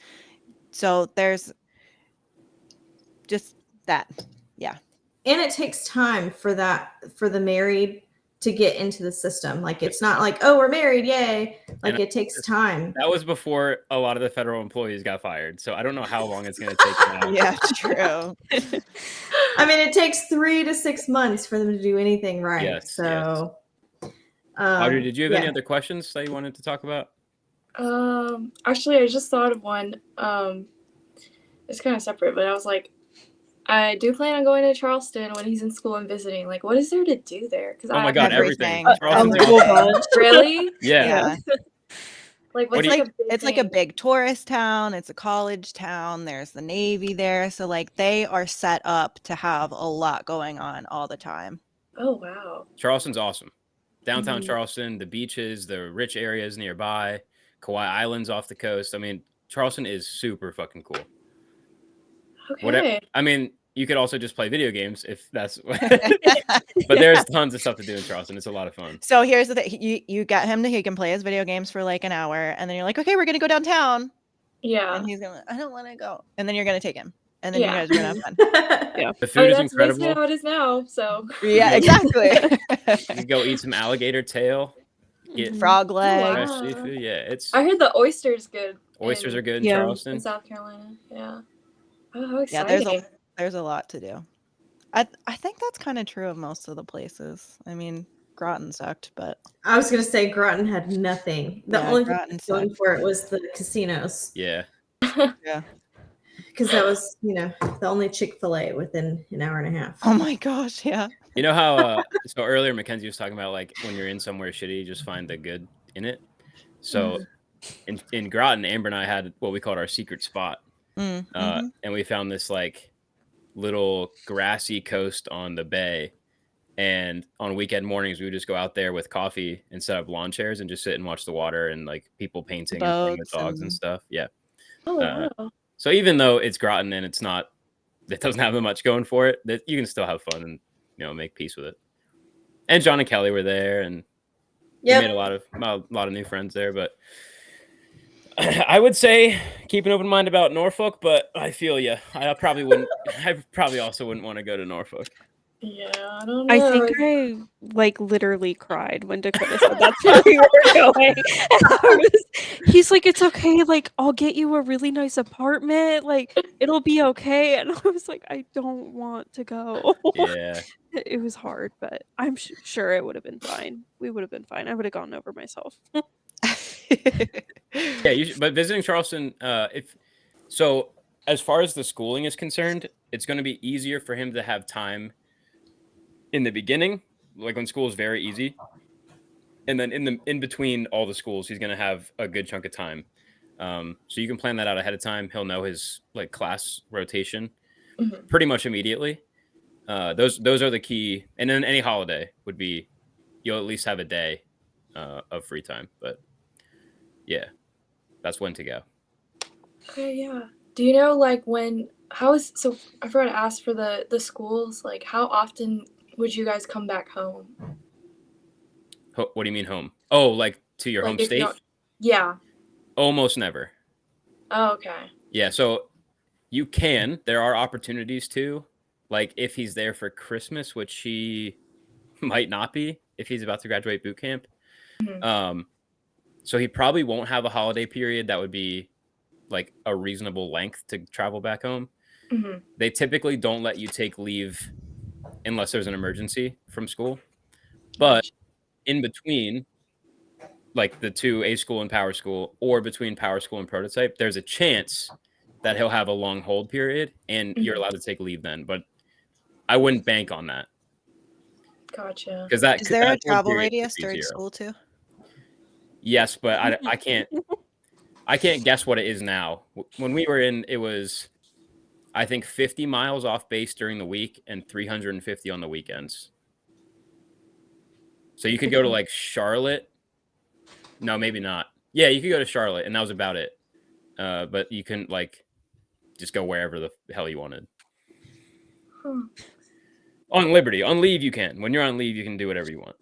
so there's just that. Yeah. And it takes time for the married to get into the system. Like, it's not like, oh, we're married, yay. Like, And it takes time. That was before a lot of the federal employees got fired. So I don't know how long it's going to take now. Yeah, true. I mean, it takes 3 to 6 months for them to do anything right. Yes, So, Audrey, did you have any yeah. other questions that you wanted to talk about? Actually, I just thought of one. It's kind of separate, but I was like, I do plan on going to Charleston when he's in school and visiting. Like, what is there to do there? Because Oh my God, everything. Everything. Charleston's whole awesome. bunch. Really? Yeah. Like, What what's do you- like a big It's like a thing? big tourist town. It's a college town. There's the Navy there. So like they are set up to have a lot going on all the time. Oh wow. Charleston's awesome. Downtown Mhm. Charleston, the beaches, the rich areas nearby, Kauai Island's off the coast. I mean, Charleston is super fucking cool. Okay. I mean, you could also just play video games if that's but there's tons of stuff to do in Charleston. It's a lot of fun. So here's the thing. You get him to he can play his video games for like an hour and then you're like, okay, we're gonna go downtown. Yeah. And he's gonna I don't want to go. And then you're gonna take him. And then Yeah. you guys are gonna have fun. Yeah. The I food mean, is that's basically incredible. how it is now. So. Yeah, exactly. You can go eat some alligator tail, get Frog Oh, legs. fresh wow. seafood. Yeah, it's I heard the oysters good. oysters are good in Yeah. in Charleston. South Carolina. Yeah. Oh, how Yeah, exciting. there's a lot to do. I think that's kind of true of most of the places. I mean, Groton sucked, but I was going to say Groton had nothing. The Yeah, only thing Groton going sucked. for it was the casinos. Yeah. yeah. Because that was, the only Chick-fil-A within an hour and a half. Oh my gosh, yeah. You know how so earlier Mackenzie was talking about like when you're in somewhere shitty, you just find the good in it. So in Groton, Amber and I had what we called our secret spot. Mhm. And we found this like little grassy coast on the bay. And on weekend mornings, we would just go out there with coffee and set up lawn chairs and just sit and watch the water and like people painting and playing with Boats dogs and and- stuff. Yeah. Oh wow. So even though it's Groton and it doesn't have much going for it, that you can still have fun and make peace with it. And John and Kelly were there, and we made a lot of new friends there. But I would say keep an open mind about Norfolk. But I feel you. I probably also wouldn't want to go to Norfolk. Yeah, I don't know. I think I like literally cried when Dakota said that's where we were going. He's like, it's okay, like I'll get you a really nice apartment, like it'll be okay. And I was like, I don't want to go. Yeah. It was hard, but I'm sure it would have been fine. We would have been fine. I would have gone over myself. Yeah, but visiting Charleston, so as far as the schooling is concerned, it's going to be easier for him to have time in the beginning, like when school is very easy, and then in between all the schools, he's going to have a good chunk of time. So you can plan that out ahead of time. He'll know his like class rotation pretty much immediately. Those are the key. And then any holiday would be, you'll at least have a day of free time. But yeah, that's when to go. Okay, yeah. Do you know like so I forgot to ask for the schools, like how often would you guys come back home? What do you mean home? Oh, like to your home Like, if you state? don't- Yeah. Almost never. Oh, okay. Yeah, so you can. There are opportunities to, like if he's there for Christmas, which he might not be if he's about to graduate boot camp. So he probably won't have a holiday period that would be like a reasonable length to travel back home. They typically don't let you take leave unless there's an emergency from school. But in between, like the two, A school and power school, or between power school and prototype, there's a chance that he'll have a long hold period and you're allowed to take leave then. But I wouldn't bank on that. Gotcha. Because that Is there a hold travel period radius could be during 0. school too? Yes, but I can't guess what it is now. When we were in, it was, I think 50 miles off base during the week and 350 on the weekends. So you could go to like Charlotte. No, maybe not. Yeah, you could go to Charlotte and that was about it. But you couldn't like just go wherever the hell you wanted. On liberty. On leave, you can. When you're on leave, you can do whatever you want.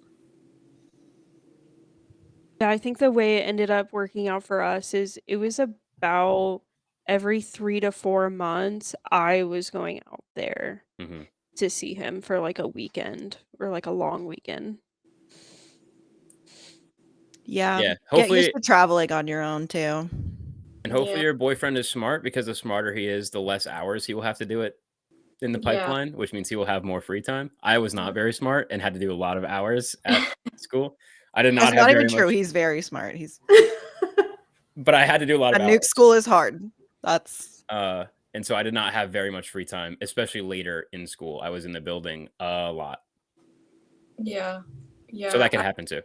Yeah, I think the way it ended up working out for us is it was about every 3 to 4 months, I was going out there Mhm. to see him for, like, a weekend or, like, a long weekend. Yeah. Yeah, Get used hopefully to traveling on your own too. and hopefully Yeah. your boyfriend is smart because the smarter he is, the less hours he will have to do it in the Yeah. pipeline, which means he will have more free time. I was not very smart and had to do a lot of hours at school. I did That's not have not even very true. much, He's very smart. He's but I had to do a lot a of Nuke hours. School is hard. That's And so I did not have very much free time, especially later in school. I was in the building a lot. Yeah. So that Yeah. could happen too.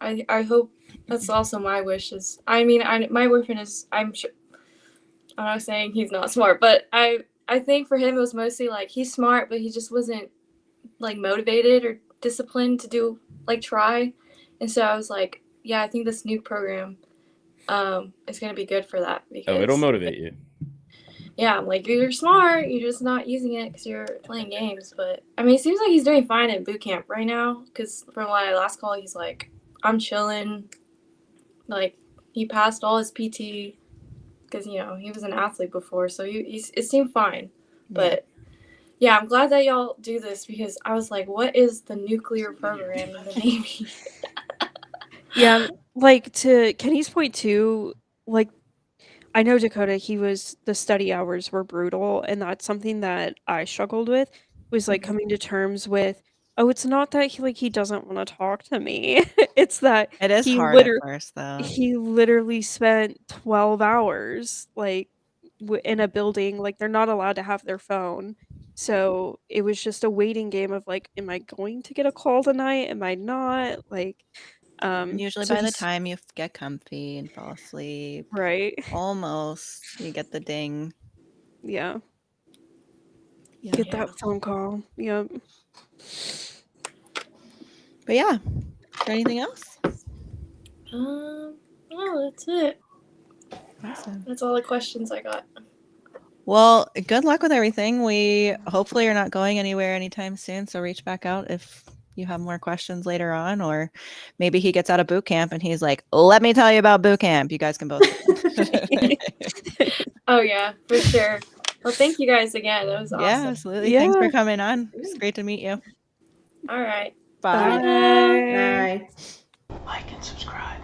I hope that's also my wish is I mean my boyfriend is I'm sure I'm not saying he's not smart, but I think for him it was mostly like he's smart but he just wasn't like motivated or disciplined to do like try. And so I was like, yeah, I think this new program is gonna be good for that Oh, it'll because motivate you. yeah, I'm like you're smart, you're just not using it because you're playing games. But I mean, it seems like he's doing fine at boot camp right now because from what I last call, he's like, I'm chilling. Like he passed all his PT because you know he was an athlete before, so it seemed fine. But yeah, I'm glad that y'all do this because I was like, what is the nuclear program in the Navy? Yeah, like, to Kenny's point too, like, I know Dakota, the study hours were brutal, and that's something that I struggled with, was, like, coming to terms with, "Oh, it's not that he doesn't wanna talk to me." It's that it is he hard at liter first though. he literally spent 12 hours, like, in a building, like, they're not allowed to have their phone. So, it was just a waiting game of, like, "Am I going to get a call tonight? Am I not?" Like, And usually so by the he's time you get comfy and fall asleep, right. almost you get the ding. Yeah. Yeah. Get Yeah. that phone call. Yep. But yeah. Is there anything else? No, that's it. Awesome. That's all the questions I got. Well, good luck with everything. We hopefully are not going anywhere anytime soon, so reach back out if you have more questions later on, or maybe he gets out of boot camp and he's like, let me tell you about boot camp. You guys can both. Oh yeah, for sure. Well, thank you guys again. That was Yeah, awesome. absolutely. Thanks for Yeah. coming on. It's great to meet you. All right. Bye. Bye now. Bye. Like and subscribe.